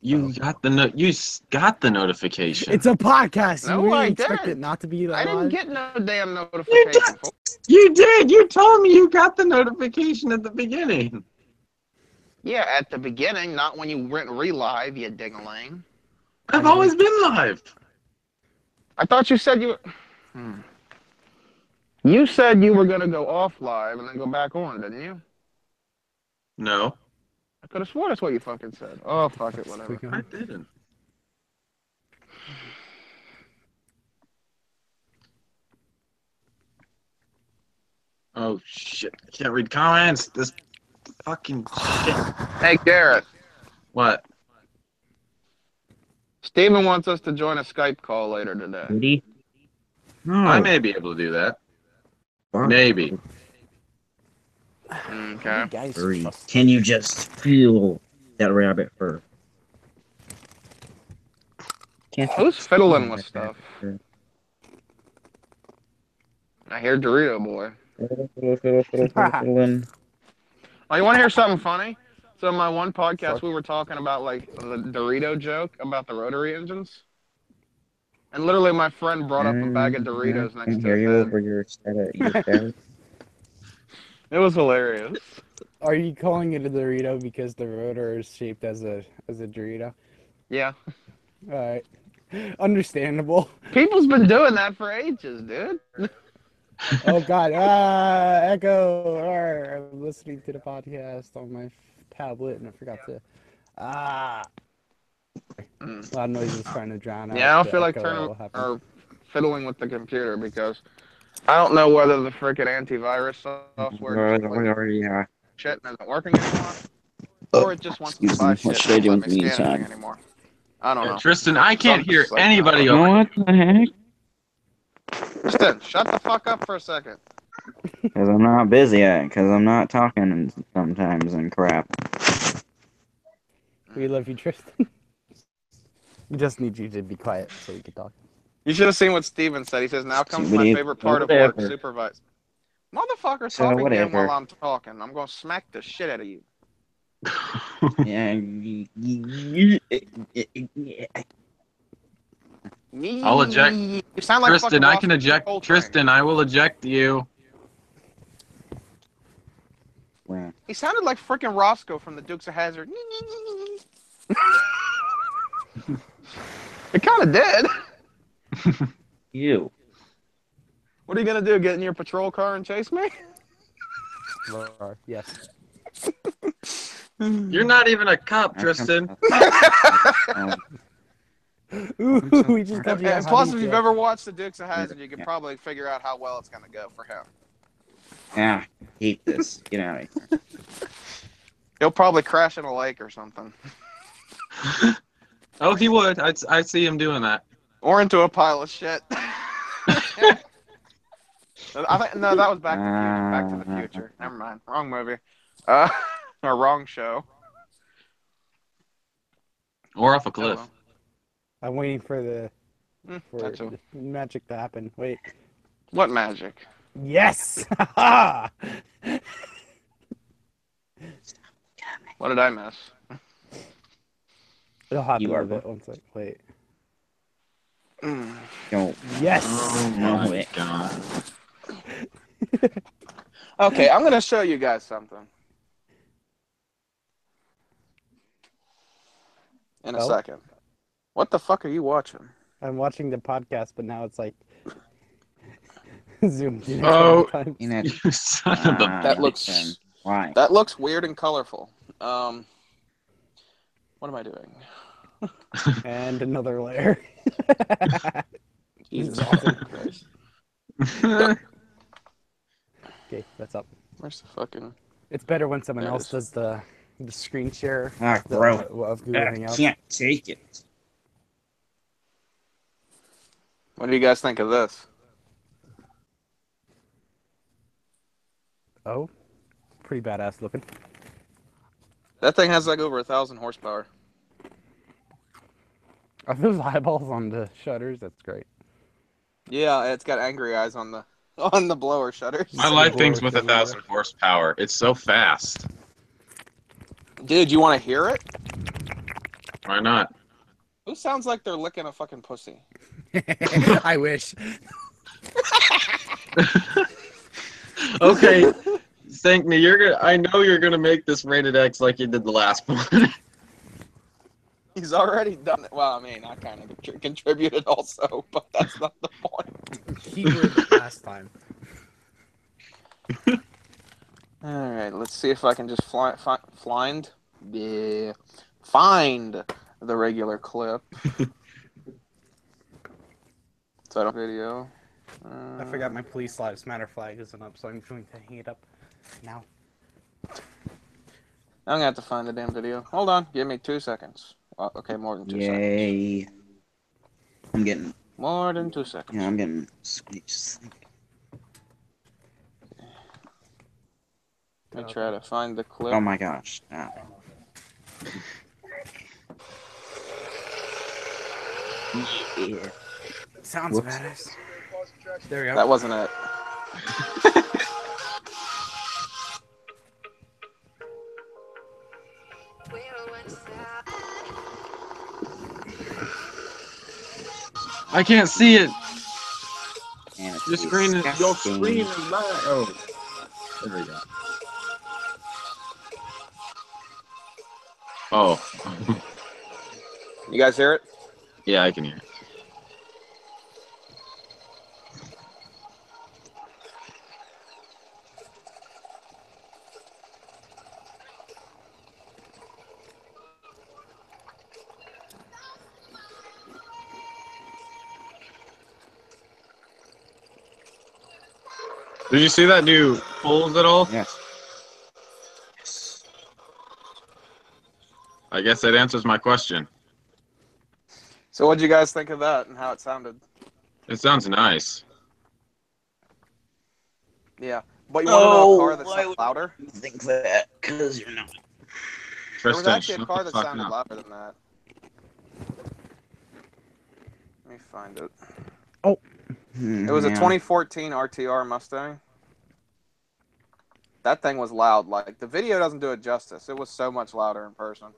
You got the notification. It's a podcast. No, you I expect didn't. it not to be that I didn't live? get no damn notification. You did. You told me you got the notification at the beginning. Yeah, at the beginning, not when you went re-live, you ding-a-ling. I've always been live. I thought you said you. You said you were gonna go off live and then go back on, didn't you? No, I could have sworn that's what you fucking said. Oh, fuck it, whatever. I didn't. Oh shit! I can't read comments. This fucking shit. Hey, Garrett. What? Steven wants us to join a Skype call later today. Did he? No. I may be able to do that. Fuck. Maybe. Okay. Guys, Furry. Can you just feel that rabbit fur? Can't you Who's just fiddling feel with that stuff? rabbit I hear Dorito Boy. fur? Fiddling. Oh, you want to hear something funny? So in my one podcast, Sure. we were talking about like the Dorito joke about the rotary engines, and literally my friend brought up a bag of Doritos I next can to hear his you head. over your status. It was hilarious. Are you calling it a Dorito because the rotor is shaped as a Dorito? Yeah, All right, understandable. people's been doing that for ages, dude. Oh God, echo. I'm listening to the podcast on my tablet and I forgot to. Loud noises trying to drown out. Yeah, I don't the feel like echo that turning will happen. or fiddling with the computer because I don't know whether the freaking antivirus software just played shit and isn't working anymore, or it just wants to buy shit What and should I won't do let in me the scan meantime? anything anymore. I don't know. Tristan, I can't hear Something's like anybody that. over. What the heck? Tristan, shut the fuck up for a second. Because I'm not busy yet. Because I'm not talking sometimes and crap. We love you, Tristan. We just need you to be quiet so we can talk. You should have seen what Steven said. He says, now comes my Somebody- favorite part of work, whatever. supervise. Motherfucker, So talk again whatever. while I'm talking. I'm going to smack the shit out of you. Yeah. I'll eject. You sound like Tristan, fucking I can Roscoe eject. Coltrane. Tristan, I will eject you. Well, He sounded like freaking Roscoe from the Dukes of Hazzard. It kind of did. you. What are you going to do? Get in your patrol car and chase me? Yes. You're not even a cop, Tristan. Ooh, we just called you And a plus, honey if you've dip. ever watched the Dukes of Hazzard, you can Yeah. probably figure out how well it's going to go for him. Yeah. Hate this. Get out of here. He'll probably crash in a lake or something. Oh, he would. I see him doing that. Or into a pile of shit. I think no, that was Back to the Future. Back to the Future. Never mind. Wrong movie. Or wrong show. Or off a cliff. Oh, I'm waiting for the that's all. the magic to happen. Wait. What magic? Yes. What did I miss? It'll happen You a are bit. One sec. Wait. Don't. Yes. Oh my god. Okay, I'm gonna show you guys something. In a Oh? second. What the fuck are you watching? I'm watching the podcast, but now it's like zoomed in. Oh. Time. In it. You son of a. That looks- then why? That looks weird and colorful. What am I doing? And another layer. Jesus awesome. Christ. Okay, that's up. Where's the fucking... It's better when someone There it else is. does the screen share Ah, bro. of Google I Hangouts. can't take it. What do you guys think of this? Oh, pretty badass looking. That thing has like over 1,000 horsepower. Are those eyeballs on the shutters? That's great. Yeah, it's got angry eyes on the blower shutters. I like things with 1,000 horsepower. It's so fast. Dude, you want to hear it? Why not? Who sounds like they're licking a fucking pussy? I wish. Okay, Stankney, I know you're gonna make this rated X like you did the last one. He's already done it. Well, I mean, I kind of contributed also, but that's not the point. He would last time. All right, let's see if I can just find the regular clip. Is that a video? I forgot my Police Lives Matter flag isn't up, so I'm going to hang it up now. I'm gonna have to find the damn video. Hold on, give me 2 seconds. Okay, more than 2 seconds. Yay. I'm getting... More than 2 seconds. Yeah, I'm getting squeezed. Let me try to find the clip. Oh my gosh. Ah. Yeah. Sounds Whoops. badass. There we go. That wasn't it. I can't see it. Man, it's Your screen is disgusting. mine. Oh, there we go. Oh, You guys hear it? yeah, I can hear it. Did you see that new polls at all? Yes. I guess that answers my question. So what'd you guys think of that and how it sounded? It sounds nice. Yeah. But you want to know a car that why sounds would louder? you think that? Because you're not. There was Tristan, actually a shut car the that fuck sounded up. louder than that. Let me find it. It was a 2014 RTR Mustang. That thing was loud. Like, the video doesn't do it justice. It was so much louder in person.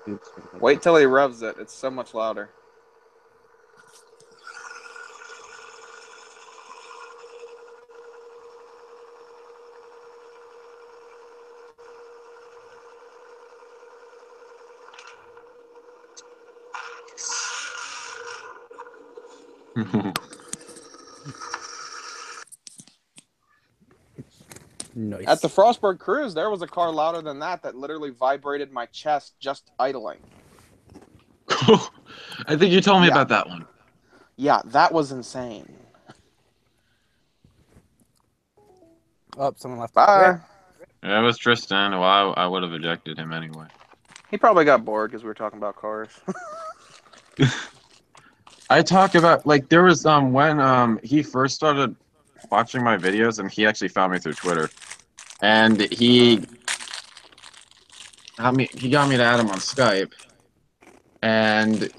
Oops. Wait till he revs it. It's so much louder. Nice. At the Frostburg Cruise, there was a car louder than that literally vibrated my chest just idling. I think you told me Yeah. about that one. Yeah, that was insane. Oh, someone left. Bye. Yeah, it was Tristan. Well, I would have ejected him anyway. He probably got bored because we were talking about cars. I talk about, like, there was when he first started watching my videos, and he actually found me through Twitter, and he got me to add him on Skype, and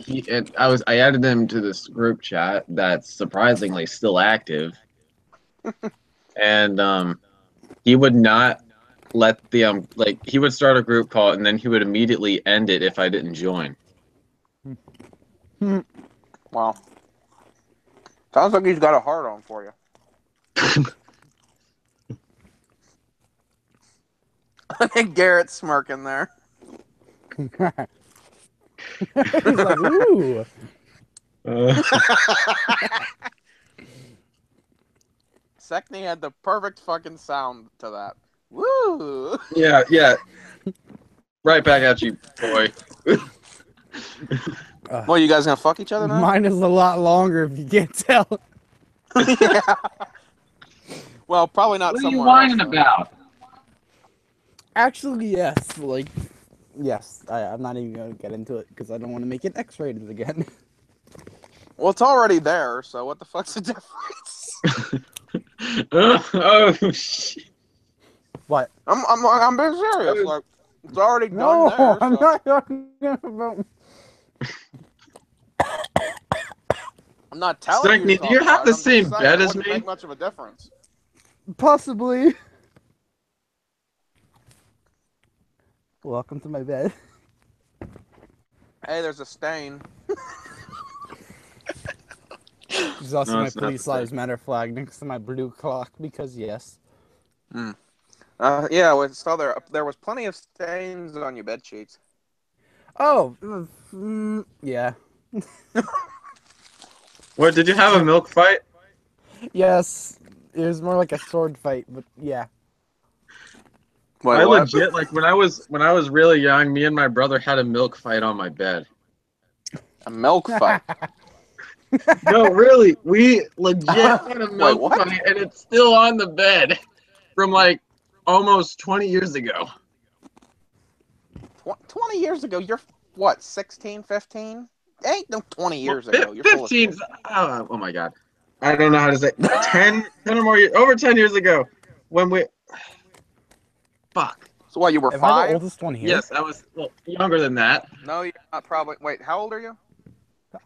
I added him to this group chat that's surprisingly still active, and he would not let the like, he would start a group call and then he would immediately end it if I didn't join. Wow. Sounds like he's got a heart on for you. I think Garrett's smirking there. He's like, ooh. Sekni had the perfect fucking sound to that. Woo! Yeah. Right back at you, boy. Well, you guys gonna fuck each other now? Mine is a lot longer if you can't tell. Yeah. Well, probably not What are you somewhere whining else, though. about? Actually, yes. Like, yes. I'm not even going to get into it because I don't want to make it X-rated again. Well, it's already there, so what the fuck's the difference? Oh shit! What? I'm being serious. Like, it's already No, done there. I'm So. not talking about... I'm not telling you. Sekni, do you have the same bed as me? It wouldn't make much of a difference. Possibly. Welcome to my bed. Hey, there's a stain. There's also No, my it's not Police the Lives same. Matter flag next to my blue clock because yes. Yeah, well, so there was plenty of stains on your bed sheets. Oh, yeah. What, did you have a milk fight? Yes. It was more like a sword fight, but yeah. Wait, I what? legit like when I was really young, me and my brother had a milk fight on my bed. A milk fight. No, really, we legit had a milk what? fight, and it's still on the bed from like almost 20 years ago. 20 years ago, you're what, 16, 15? Ain't no 20 years ago. You're full of 15. shit. Oh my god, I don't know how to say 10 or more years, over 10 years ago when we. Fuck. So what, you were Am I the 5? oldest one here? Yes, I was younger than that. No, you're not probably. Wait, how old are you?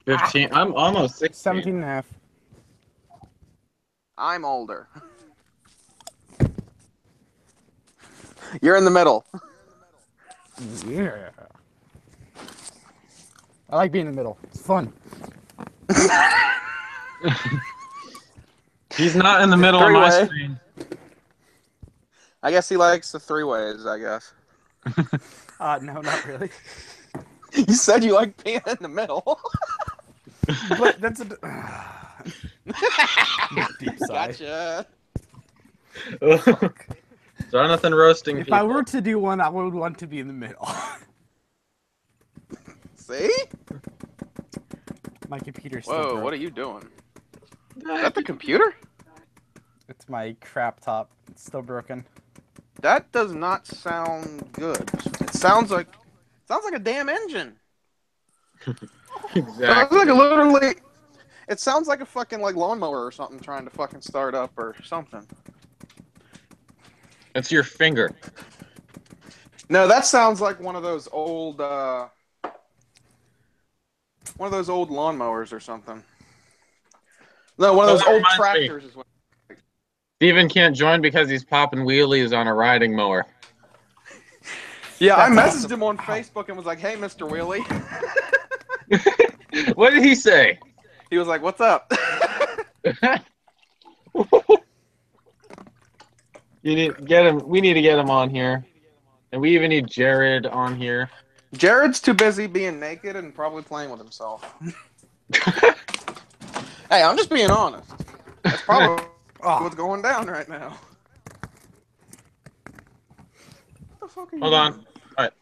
15. I'm almost 16. 17 and a half. I'm older. You're in the middle. Yeah. I like being in the middle. It's fun. He's not in the middle of my Three-way. screen. I guess he likes the 3-ways, I guess. No, not really. You said you like being in the middle. But that's a deep sigh. Gotcha. Jonathan roasting If people. I were to do one, I would want to be in the middle. See? My computer's still Whoa, broke. what are you doing? Is that the computer? It's my crap top. It's still broken. That does not sound good. It sounds like a damn engine. Exactly. Sounds like literally. It sounds like a fucking like lawnmower or something trying to fucking start up or something. It's your finger. No, that sounds like one of those old lawnmowers or something. No, one of those that old reminds me. tractors is what. Steven can't join because he's popping wheelies on a riding mower. Yeah, I That's messaged awesome. him on Facebook and was like, "Hey, Mr. Wheelie." What did he say? He was like, "What's up?" You need to get him. We need to get him on here, and we even need Jared on here. Jared's too busy being naked and probably playing with himself. Hey, I'm just being honest. That's probably what's going down right now. What the fuck are you Hold on. doing? All right.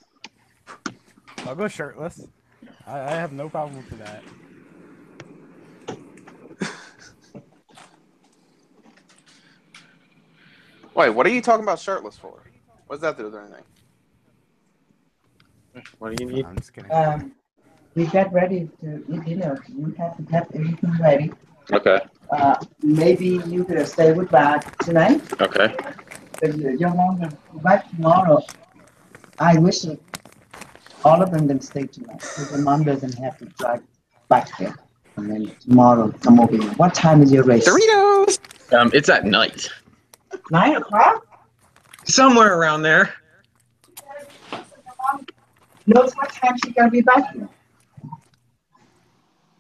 I'll go shirtless. I have no problem with that. Wait, what are you talking about shirtless for? What does that do with anything? What do you need? I'm just kidding. We get ready to eat dinner. You have to have everything ready. Okay. Maybe you could stay with Dad tonight. Okay. If you don't want to go back tomorrow, I wish all of them can stay tonight, so the mom doesn't have to drive back there. And then tomorrow come over here. What time is your race? Doritos! It's at night. 9 o'clock? Somewhere around there. Knows what time she's gonna be back here.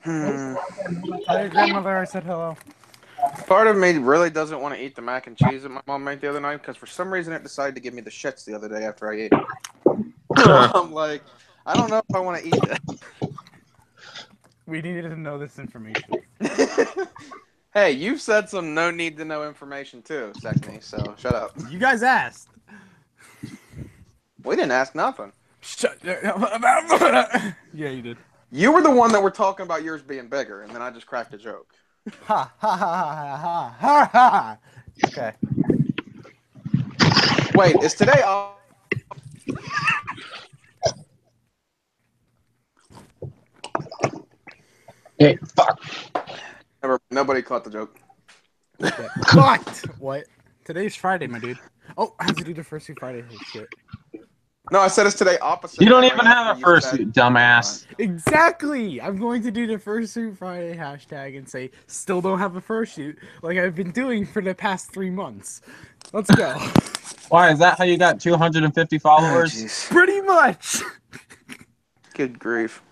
Tell your grandmother I said hello. Part of me really doesn't want to eat the mac and cheese that my mom made the other night because for some reason it decided to give me the shits the other day after I ate it. I'm like, I don't know if I want to eat that. We needed to know this information. Hey, you've said some no need to know information too, Sexney, so shut up. You guys asked. We didn't ask nothing. Shut. Yeah, you did. You were the one that were talking about yours being bigger, and then I just cracked a joke. Ha ha ha ha ha ha. Okay. Wait, is today Hey, fuck. Nobody caught the joke. What? What? Today's Friday, my dude. Oh, I have to do the first Friday shit. No, I said it's today opposite. You don't day even right have after a you fursuit, said- dumbass. Exactly. I'm going to do the Fursuit Friday hashtag and say still don't have a fursuit like I've been doing for the past 3 months. Let's go. Why, is that how you got 250 Oh, followers? jeez. Pretty much. Good grief.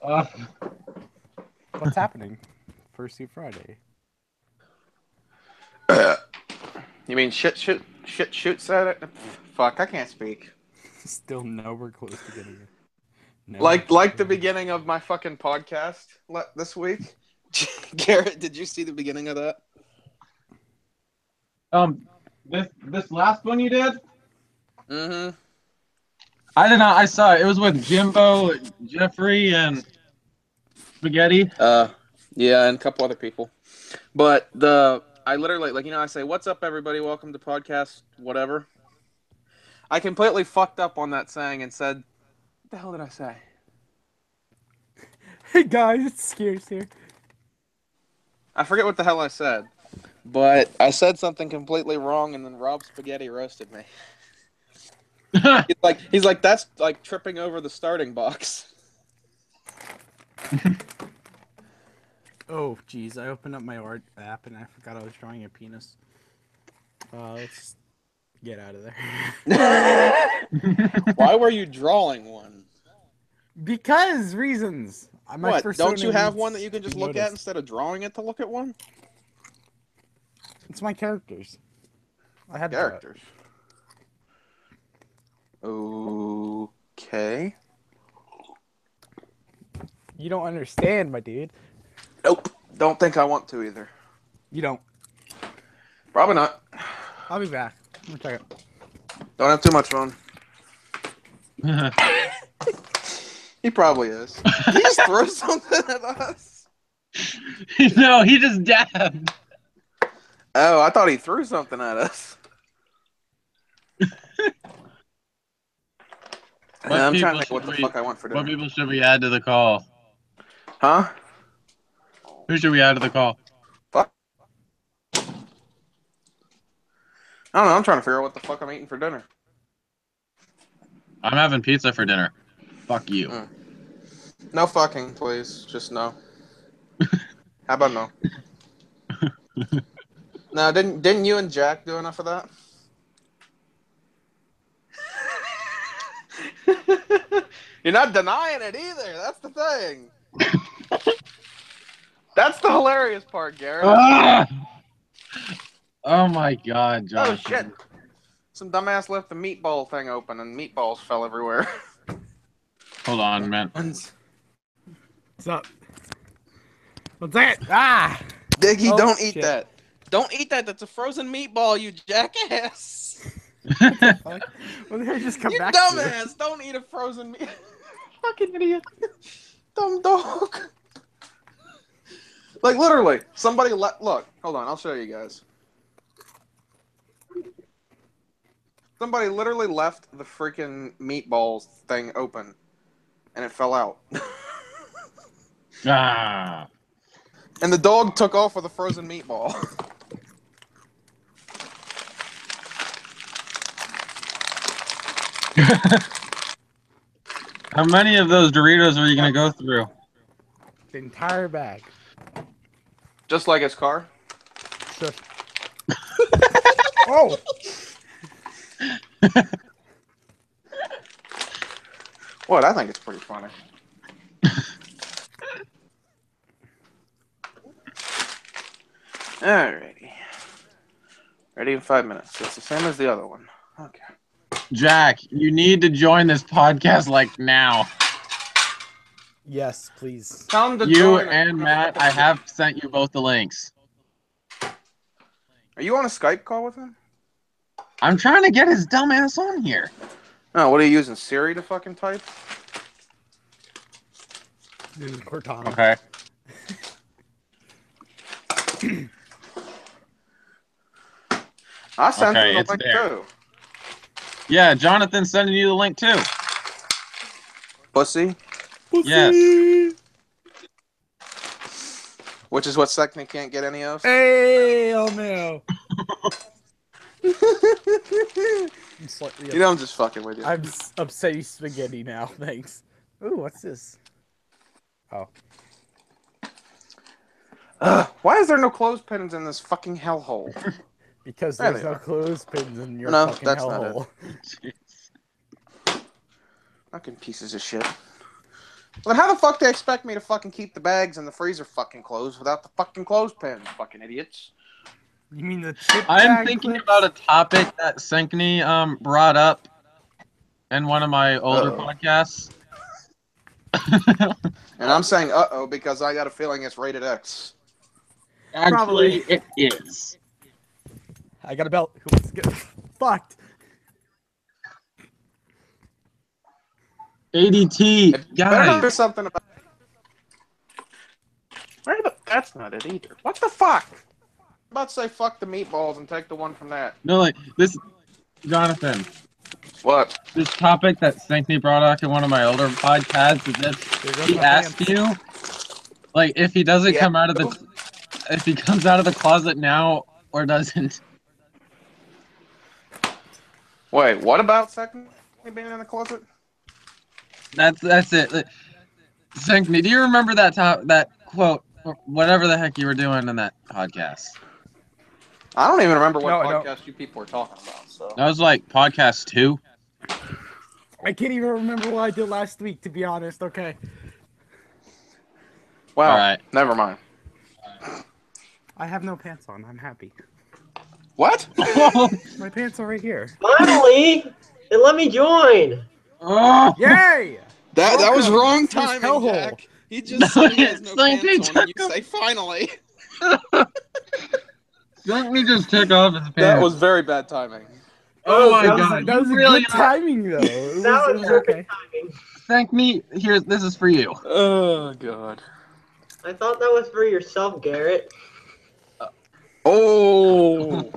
What's happening? Fursuit Friday. You mean shit shoots at it? Fuck, I can't speak. Still nowhere close to getting it. No. Like the beginning of my fucking podcast this week. Garrett, did you see the beginning of that? This last one you did? Mm-hmm. I did not. I saw it. It was with Jimbo, Jeffrey, and Spaghetti. Yeah, and a couple other people. But I literally, like, I say, "What's up, everybody? Welcome to podcast whatever." I completely fucked up on that saying and said, "What the hell did I say?" Hey guys, it's Scarce here. I forget what the hell I said, but I said something completely wrong, and then Rob Spaghetti roasted me. He's like, that's like tripping over the starting box. Oh, jeez, I opened up my art app and I forgot I was drawing a penis. Let's get out of there. Why were you drawing one? Because reasons. My What? persona Don't you have needs one that you can to just be look at noticed. instead of drawing it to look at one? It's my characters. I had to draw it. Characters. Okay. You don't understand, my dude. Nope. Don't think I want to either. You don't. Probably not. I'll be back. Let me check it. Don't have too much fun. He probably is. Did he just throw something at us? No, he just dabbed. Oh, I thought he threw something at us. I'm trying to think what the fuck I want for dinner. What people should we add to the call? Huh? Who should we add to the call? Fuck. I don't know. I'm trying to figure out what the fuck I'm eating for dinner. I'm having pizza for dinner. Fuck you. No fucking, please. Just no. How about no? No, didn't you and Jack do enough of that? You're not denying it either. That's the thing. That's the hilarious part, Garrett. Oh my god, John. Oh shit. Some dumbass left the meatball thing open and meatballs fell everywhere. Hold on, man. What's up? What's that? Ah! Diggy, Oh, don't eat shit. that. Don't eat that. That's a frozen meatball, you jackass. Well, then I just come You back to dumbass. Don't eat a frozen meat. Fucking idiot. Dumb dog. Like, literally, somebody look, hold on, I'll show you guys. Somebody literally left the freaking meatballs thing open, and it fell out. Ah. And the dog took off with a frozen meatball. How many of those Doritos are you gonna go through? The entire bag. Just like his car. Sure. Oh! What? I think it's pretty funny. Alrighty. Ready in 5 minutes. It's the same as the other one. Okay. Jack, you need to join this podcast like now. Yes, please. Tell him to You join and Matt, I have sent you both the links. Are you on a Skype call with him? I'm trying to get his dumb ass on here. Oh, what are you using, Siri to fucking type? This is Cortana. Okay. I sent Okay, him the it's link there. too. Yeah, Jonathan's sending you the link too. Pussy. Yes. Which is what Second can't get any of. Hey, oh no. I'm slightly You know I'm just fucking with you. I'm upset spaghetti now, thanks. Ooh, what's this? Oh. Why is there no clothespins in this fucking hellhole? Because There there's they no are. clothespins in your No, fucking that's not hellhole. Fucking pieces of shit. Well, then how the fuck they expect me to fucking keep the bags in the freezer fucking closed without the fucking clothespins? Fucking idiots. You mean the chip I'm bag thinking clips? about a topic that Senkney brought up in one of my older podcasts. And I'm saying uh-oh because I got a feeling it's rated X. Actually, it is. I got a belt. Who wants to get fucked? ADT, Better not do guys. something about. That's not it either. What the fuck? I'm about to say fuck the meatballs and take the one from that. No, like this, Jonathan. What? This topic that Sankney brought up in one of my older podcasts is if he asked you, like, if he doesn't Yeah. come out of the, if he comes out of the closet now or doesn't. Wait, what about second being in the closet? That's it. Sankney, do you remember that quote, whatever the heck you were doing in that podcast? I don't even remember what No, I don't. podcast you people were talking about. So That was like podcast 2. I can't even remember what I did last week, to be honest. Okay. well, All right. never mind. I have no pants on. I'm happy. What? My pants are right here. Finally, they let me join. Oh, Yay! That was Welcome wrong to this timing, hellhole. Jack. He just said he has no Sankney pants on, and you took say finally. Sankney just took off his pants. That was very bad timing. Oh my that was- god. That was you a really good timing, though. It That was was okay. perfect timing. Sankney, here, this is for you. Oh god. I thought that was for yourself, Garrett. Oh.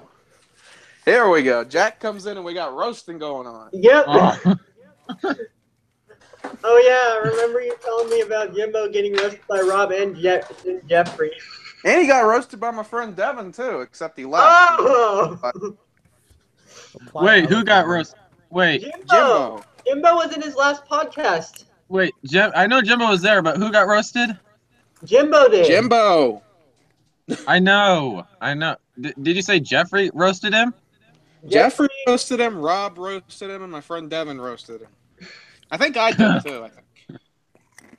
Here we go. Jack comes in and we got roasting going on. Yep. Oh. Oh yeah, remember you telling me about Jimbo getting roasted by Rob and Jeffrey? And he got roasted by my friend Devin too, except he left. Oh! Wait, who got roasted? Wait, Jimbo! Jimbo was in his last podcast. wait, I know Jimbo was there, but who got roasted? Jimbo did. Jimbo. I know. Did you say Jeffrey roasted him? Jeffrey roasted him, Rob roasted him, and my friend Devin roasted him. I think I did too, I think.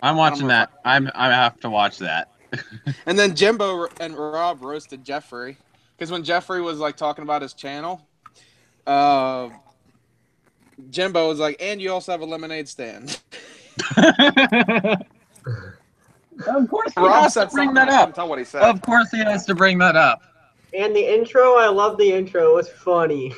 I'm watching that. I have to watch that. And then Jimbo and Rob roasted Jeffrey. Because when Jeffrey was like talking about his channel, Jimbo was like, and you also have a lemonade stand. Of course he Rob has said to bring something, that I up. couldn't tell what he said. Of course he has to bring that up. And the intro, I love the intro. It was funny.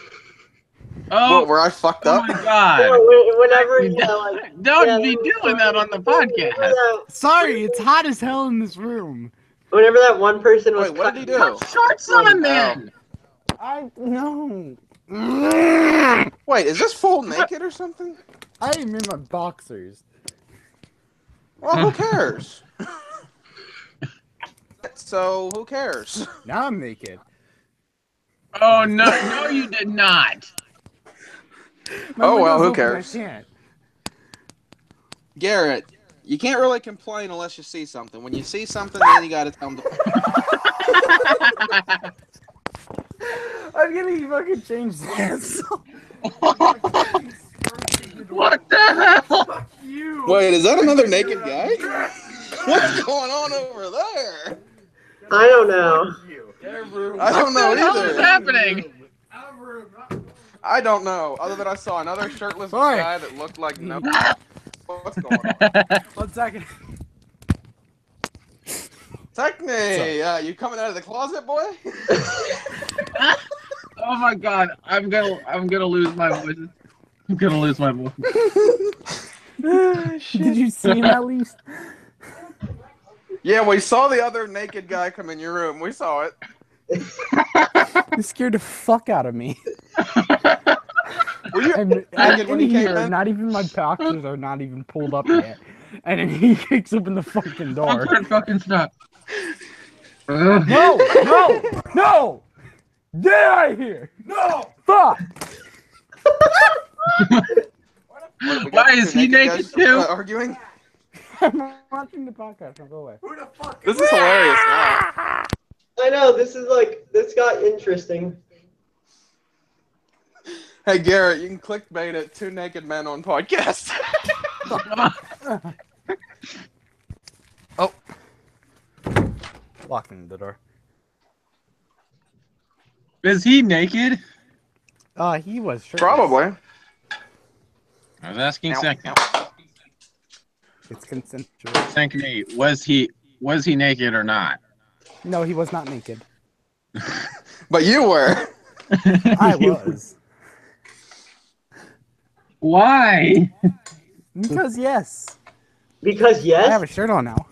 Oh, What, where I fucked oh up? my god. Whenever, like... Don't yeah, be doing that on the podcast. Sorry, it's hot as hell in this room. Whenever that one person was Wait, what did he do? Put shorts on then. I no. Wait, is this full naked or something? I am in my boxers. Well, who cares? So, who cares? Now I'm naked. Oh no, you did not. My Oh, well, window's who open, cares? I can't. Garrett, you can't really complain unless you see something. When you see something, then you gotta tell them to... I'm gonna fucking change this. What the hell? Fuck you. Wait, is that another naked guy? What's going on over there? I don't know. I don't know What the hell is either. happening? I don't know, other than I saw another shirtless Sorry. guy that looked like no... What's going on? 1 second. Techne, you coming out of the closet, boy? Oh my god, I'm gonna lose my voice. I'm gonna lose my voice. Did you see him at least? Yeah, we saw the other naked guy come in your room. We saw it. You scared the fuck out of me. Were you I'm naked when in he came here, in? not even my boxers are not even pulled up yet. And then he kicks open the fucking door. Awkward fucking stop. No! No! No! Get out of here! No! Fuck! We got Why two is he naked guys, too? Arguing? I'm watching the podcast. Now go away. This is hilarious now. I know, this got interesting. Hey, Garrett, you can clickbait it. 2 naked men on podcast. Oh. Locking the door. Is he naked? He was sure. Probably. I was asking Ow, second. ow. It's consensual. Sankney, was he naked or not? No, he was not naked. But you were. I was. Why? Because yes. Because I have a yes. shirt on now.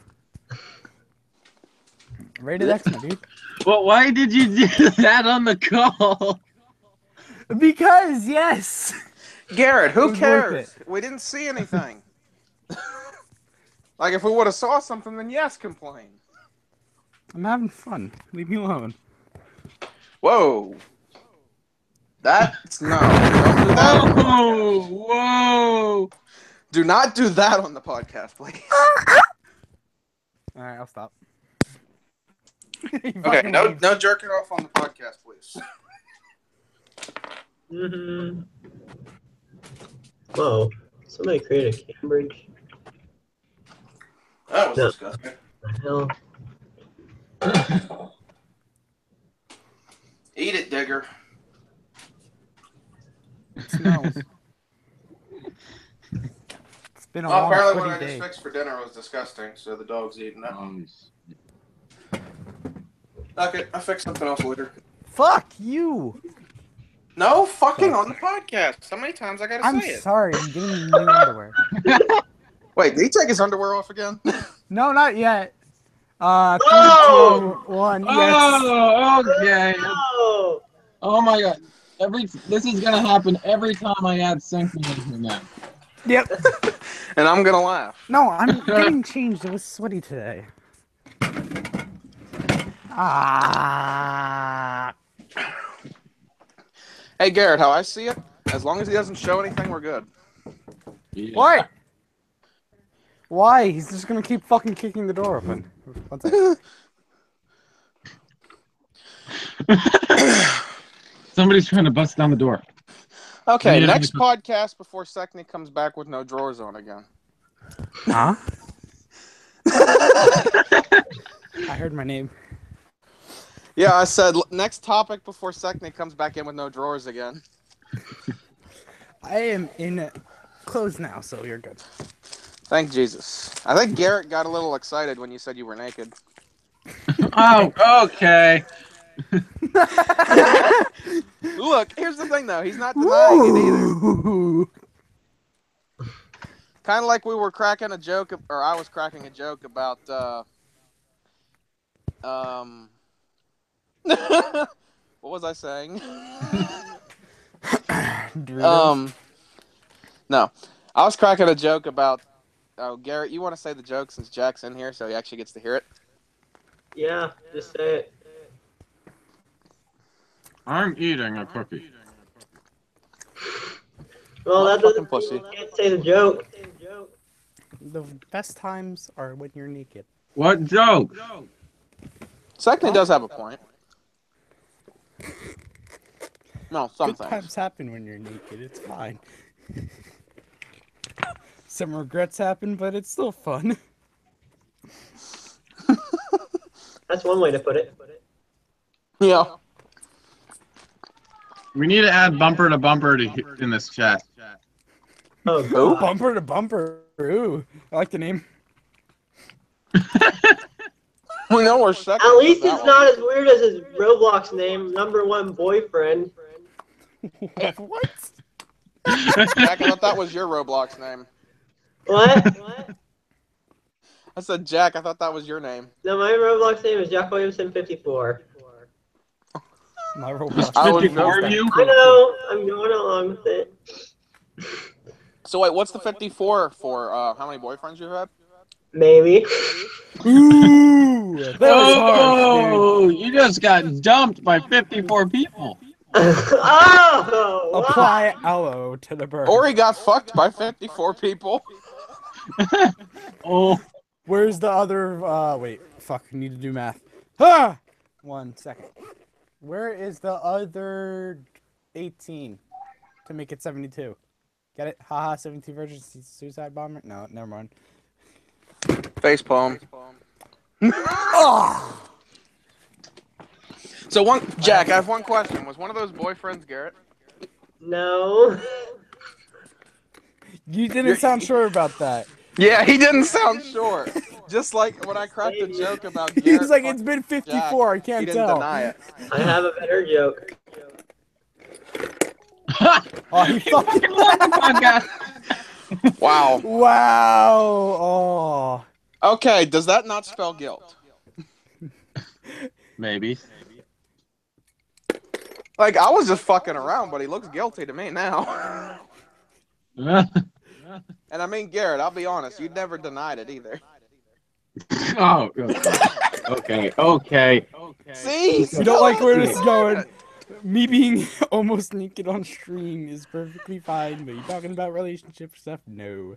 Rated X, my dude. Well, why did you do that on the call? Because yes. Garrett, It who was worth cares? We didn't see anything. Like, if we would have saw something, then yes, complain. I'm having fun. Leave me alone. Whoa. That's no. Don't do that. Whoa! Whoa! Do not do that on the podcast, please. All right, I'll stop. Okay, no jerking off on the podcast, please. Mm-hmm. Whoa. Somebody created a Cambridge. That was No. disgusting. What the hell? Eat it, Digger. It smells. It's been a Well, long apparently what footy I just day. fixed for dinner was disgusting, so the dog's eating it. Nice. Okay, I'll fix something else later. Fuck you! No fucking on the podcast. How many times I gotta I'm say it? sorry, I'm getting new underwear. Wait, did he take his underwear off again? No, not yet. 3, Oh! 2, 1, yes. Oh, okay. Oh! Oh my god. This is gonna happen every time I add syncing into now. Yep. And I'm gonna laugh. No, I'm getting changed. It was sweaty today. Ah. Hey, Garrett, how I see it, as long as he doesn't show anything, we're good. Yeah. What? Why? He's just gonna keep fucking kicking the door open. One second. Somebody's trying to bust down the door. Okay, Yeah. next podcast before Sekni comes back with no drawers on again. Huh? I heard my name. Yeah, I said next topic before Sekni comes back in with no drawers again. I am in clothes now, so you're good. Thank Jesus. I think Garrett got a little excited when you said you were naked. Oh, okay. Look, here's the thing, though. He's not denying it either. Kind of like we were cracking a joke, or I was cracking a joke about, what was I saying? No. I was cracking a joke about, oh, Garrett, you want to say the joke since Jack's in here, so he actually gets to hear it? Yeah, just say it. I'm eating a cookie. Well, that doesn't pussy. mean you can't say the joke. The best times are when you're naked. What joke? Sekni does have a point. No, some Good things. times happen when you're naked. It's fine. Some regrets happen, but it's still fun. That's one way to put it. Yeah. We need to add bumper to bumper in this chat. Oh, Who? God. Bumper to bumper. Ooh, I like the name. We know we're second. At least it's not as weird as his Roblox name, #1 boyfriend. What? Jack, I thought that was your Roblox name. What? I said, Jack, I thought that was your name. No, my Roblox name is Jack Williamson 54. My Roblox. I would 54 know of you? I know, I'm going along with it. So wait, what's the 54 for? How many boyfriends you've had? Maybe. Ooh, that was harsh, Oh, you just got dumped by 54 people. Oh! dude. Apply aloe to the bird. Or he got fucked by 54 people. Oh, Where's the other? Wait, fuck. I need to do math. Ah! 1 second. Where is the other 18 to make it 72? Get it? Haha, 72 version suicide bomber? No, never mind. Facepalm. Oh! So Jack, I have one question. Was one of those boyfriends Garrett? No. You didn't sound sure about that. Yeah, he didn't sound sure. Just like when I cracked a joke about Garrett. He's like, it's been 54. Jack, I can't he didn't tell. deny it. I have a better joke. Oh, he fucking podcast. Wow. Wow. Oh. Okay, does that not spell guilt? Maybe. Like, I was just fucking around, but he looks guilty to me now. And I mean, Garrett, I'll be honest, you'd never denied it either. Oh. Okay. See? You don't like where this is going. Me being almost naked on stream is perfectly fine, but you talking about relationship stuff? No.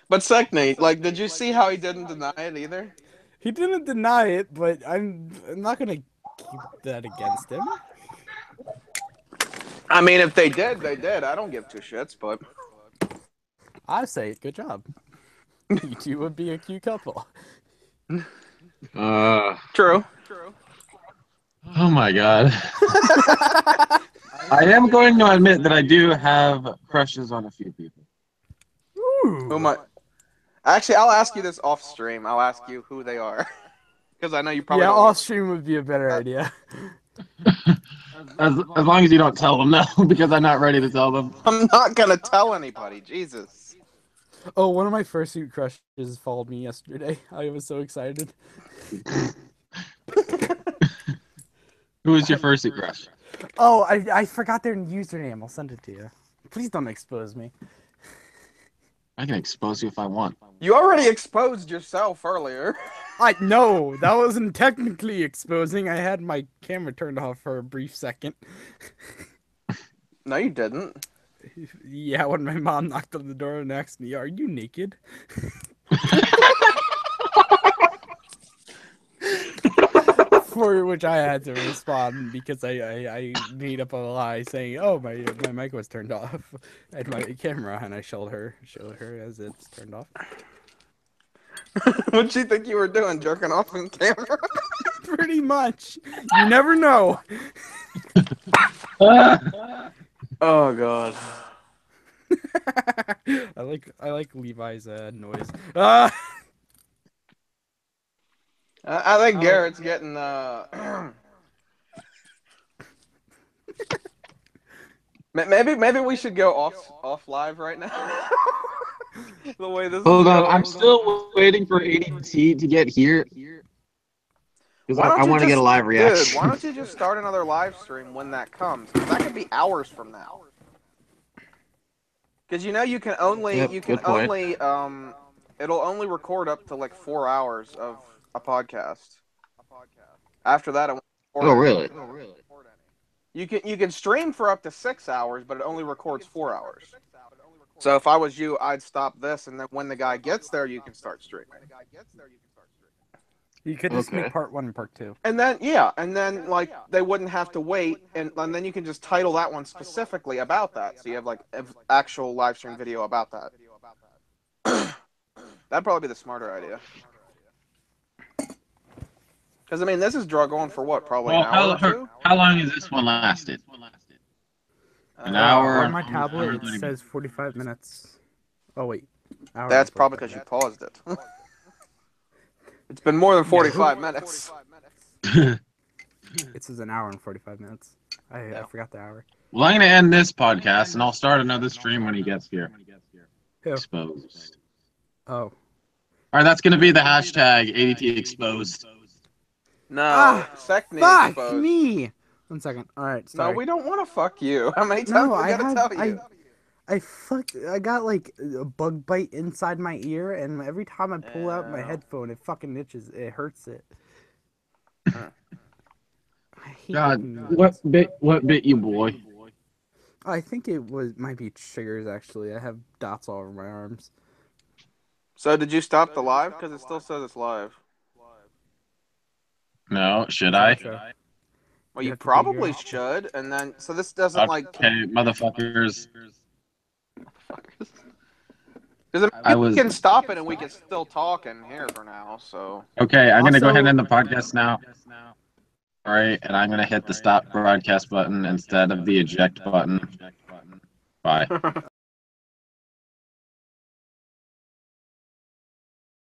But Sekney, like, did you see how he didn't deny it either? He didn't deny it, but I'm not gonna keep that against him. I mean, if they did, they did. I don't give two shits, but... I say, good job. You two would be a cute couple. True. Oh my god. I am going to admit that I do have crushes on a few people. Ooh. Actually, I'll ask you this off stream. I'll ask you who they are. Because I know you probably Yeah, don't off stream would be a better idea. As long as you don't tell them, no, because I'm not ready to tell them. I'm not going to tell anybody. Jesus. Oh, one of my fursuit crushes followed me yesterday. I was so excited. Who is your first crush? Oh, I forgot their username. I'll send it to you. Please don't expose me. I can expose you if I want. You already exposed yourself earlier. No, that wasn't technically exposing. I had my camera turned off for a brief second. No, you didn't. Yeah, when my mom knocked on the door and asked me, "Are you naked?" For which I had to respond because I made up a lie saying, "Oh, my mic was turned off and my camera," and I showed her as it's turned off. What'd you think you were doing, jerking off on camera? Pretty much. You never know. Oh god. I like Levi's noise. I think Garrett's getting maybe we should go off live right now. The way this Hold is on, going. I'm still waiting for ADT to get here. Because I want to get a live reaction. Dude, why don't you just start another live stream when that comes? Because that could be hours from now. Because you know you can only it'll only record up to like 4 hours of a podcast. After that, it won't record really? You can stream for up to 6 hours, but it only records 4 hours. So if I was you, I'd stop this, and then when the guy gets there, you can start streaming. You could just make part 1 and part 2. And then like they wouldn't have to wait, and then you can just title that one specifically about that. So you have like actual live stream video about that. That'd probably be the smarter idea. Because I mean, this is drug on for what? Probably an hour or two. How long has this one lasted? An hour. On my tablet, it says 45 minutes. Oh wait, that's probably because you paused it. It's been more than 45 minutes. It says an hour and 45 minutes. I forgot the hour. Well, I'm going to end this podcast, and I'll start another stream when he gets here. Exposed. Oh. All right, that's going to be the hashtag ADT exposed. No, Sekney fuck exposed. Me. 1 second. All right. Sorry. No, we don't want to fuck you. How many times we gotta tell you? I got like a bug bite inside my ear, and every time I pull out my headphone, it fucking itches. It hurts it. God, what bit you, boy? I think it might be triggers actually. I have dots all over my arms. So did you stop the live? Because it still says it's live. No, should I? Well, you probably should, and then so this doesn't like. Okay, motherfuckers. Because we can stop it and we can still talk in here for now. So. Okay, I'm gonna go ahead and end the podcast now. All right, and I'm gonna hit the stop broadcast button instead of the eject button. Bye.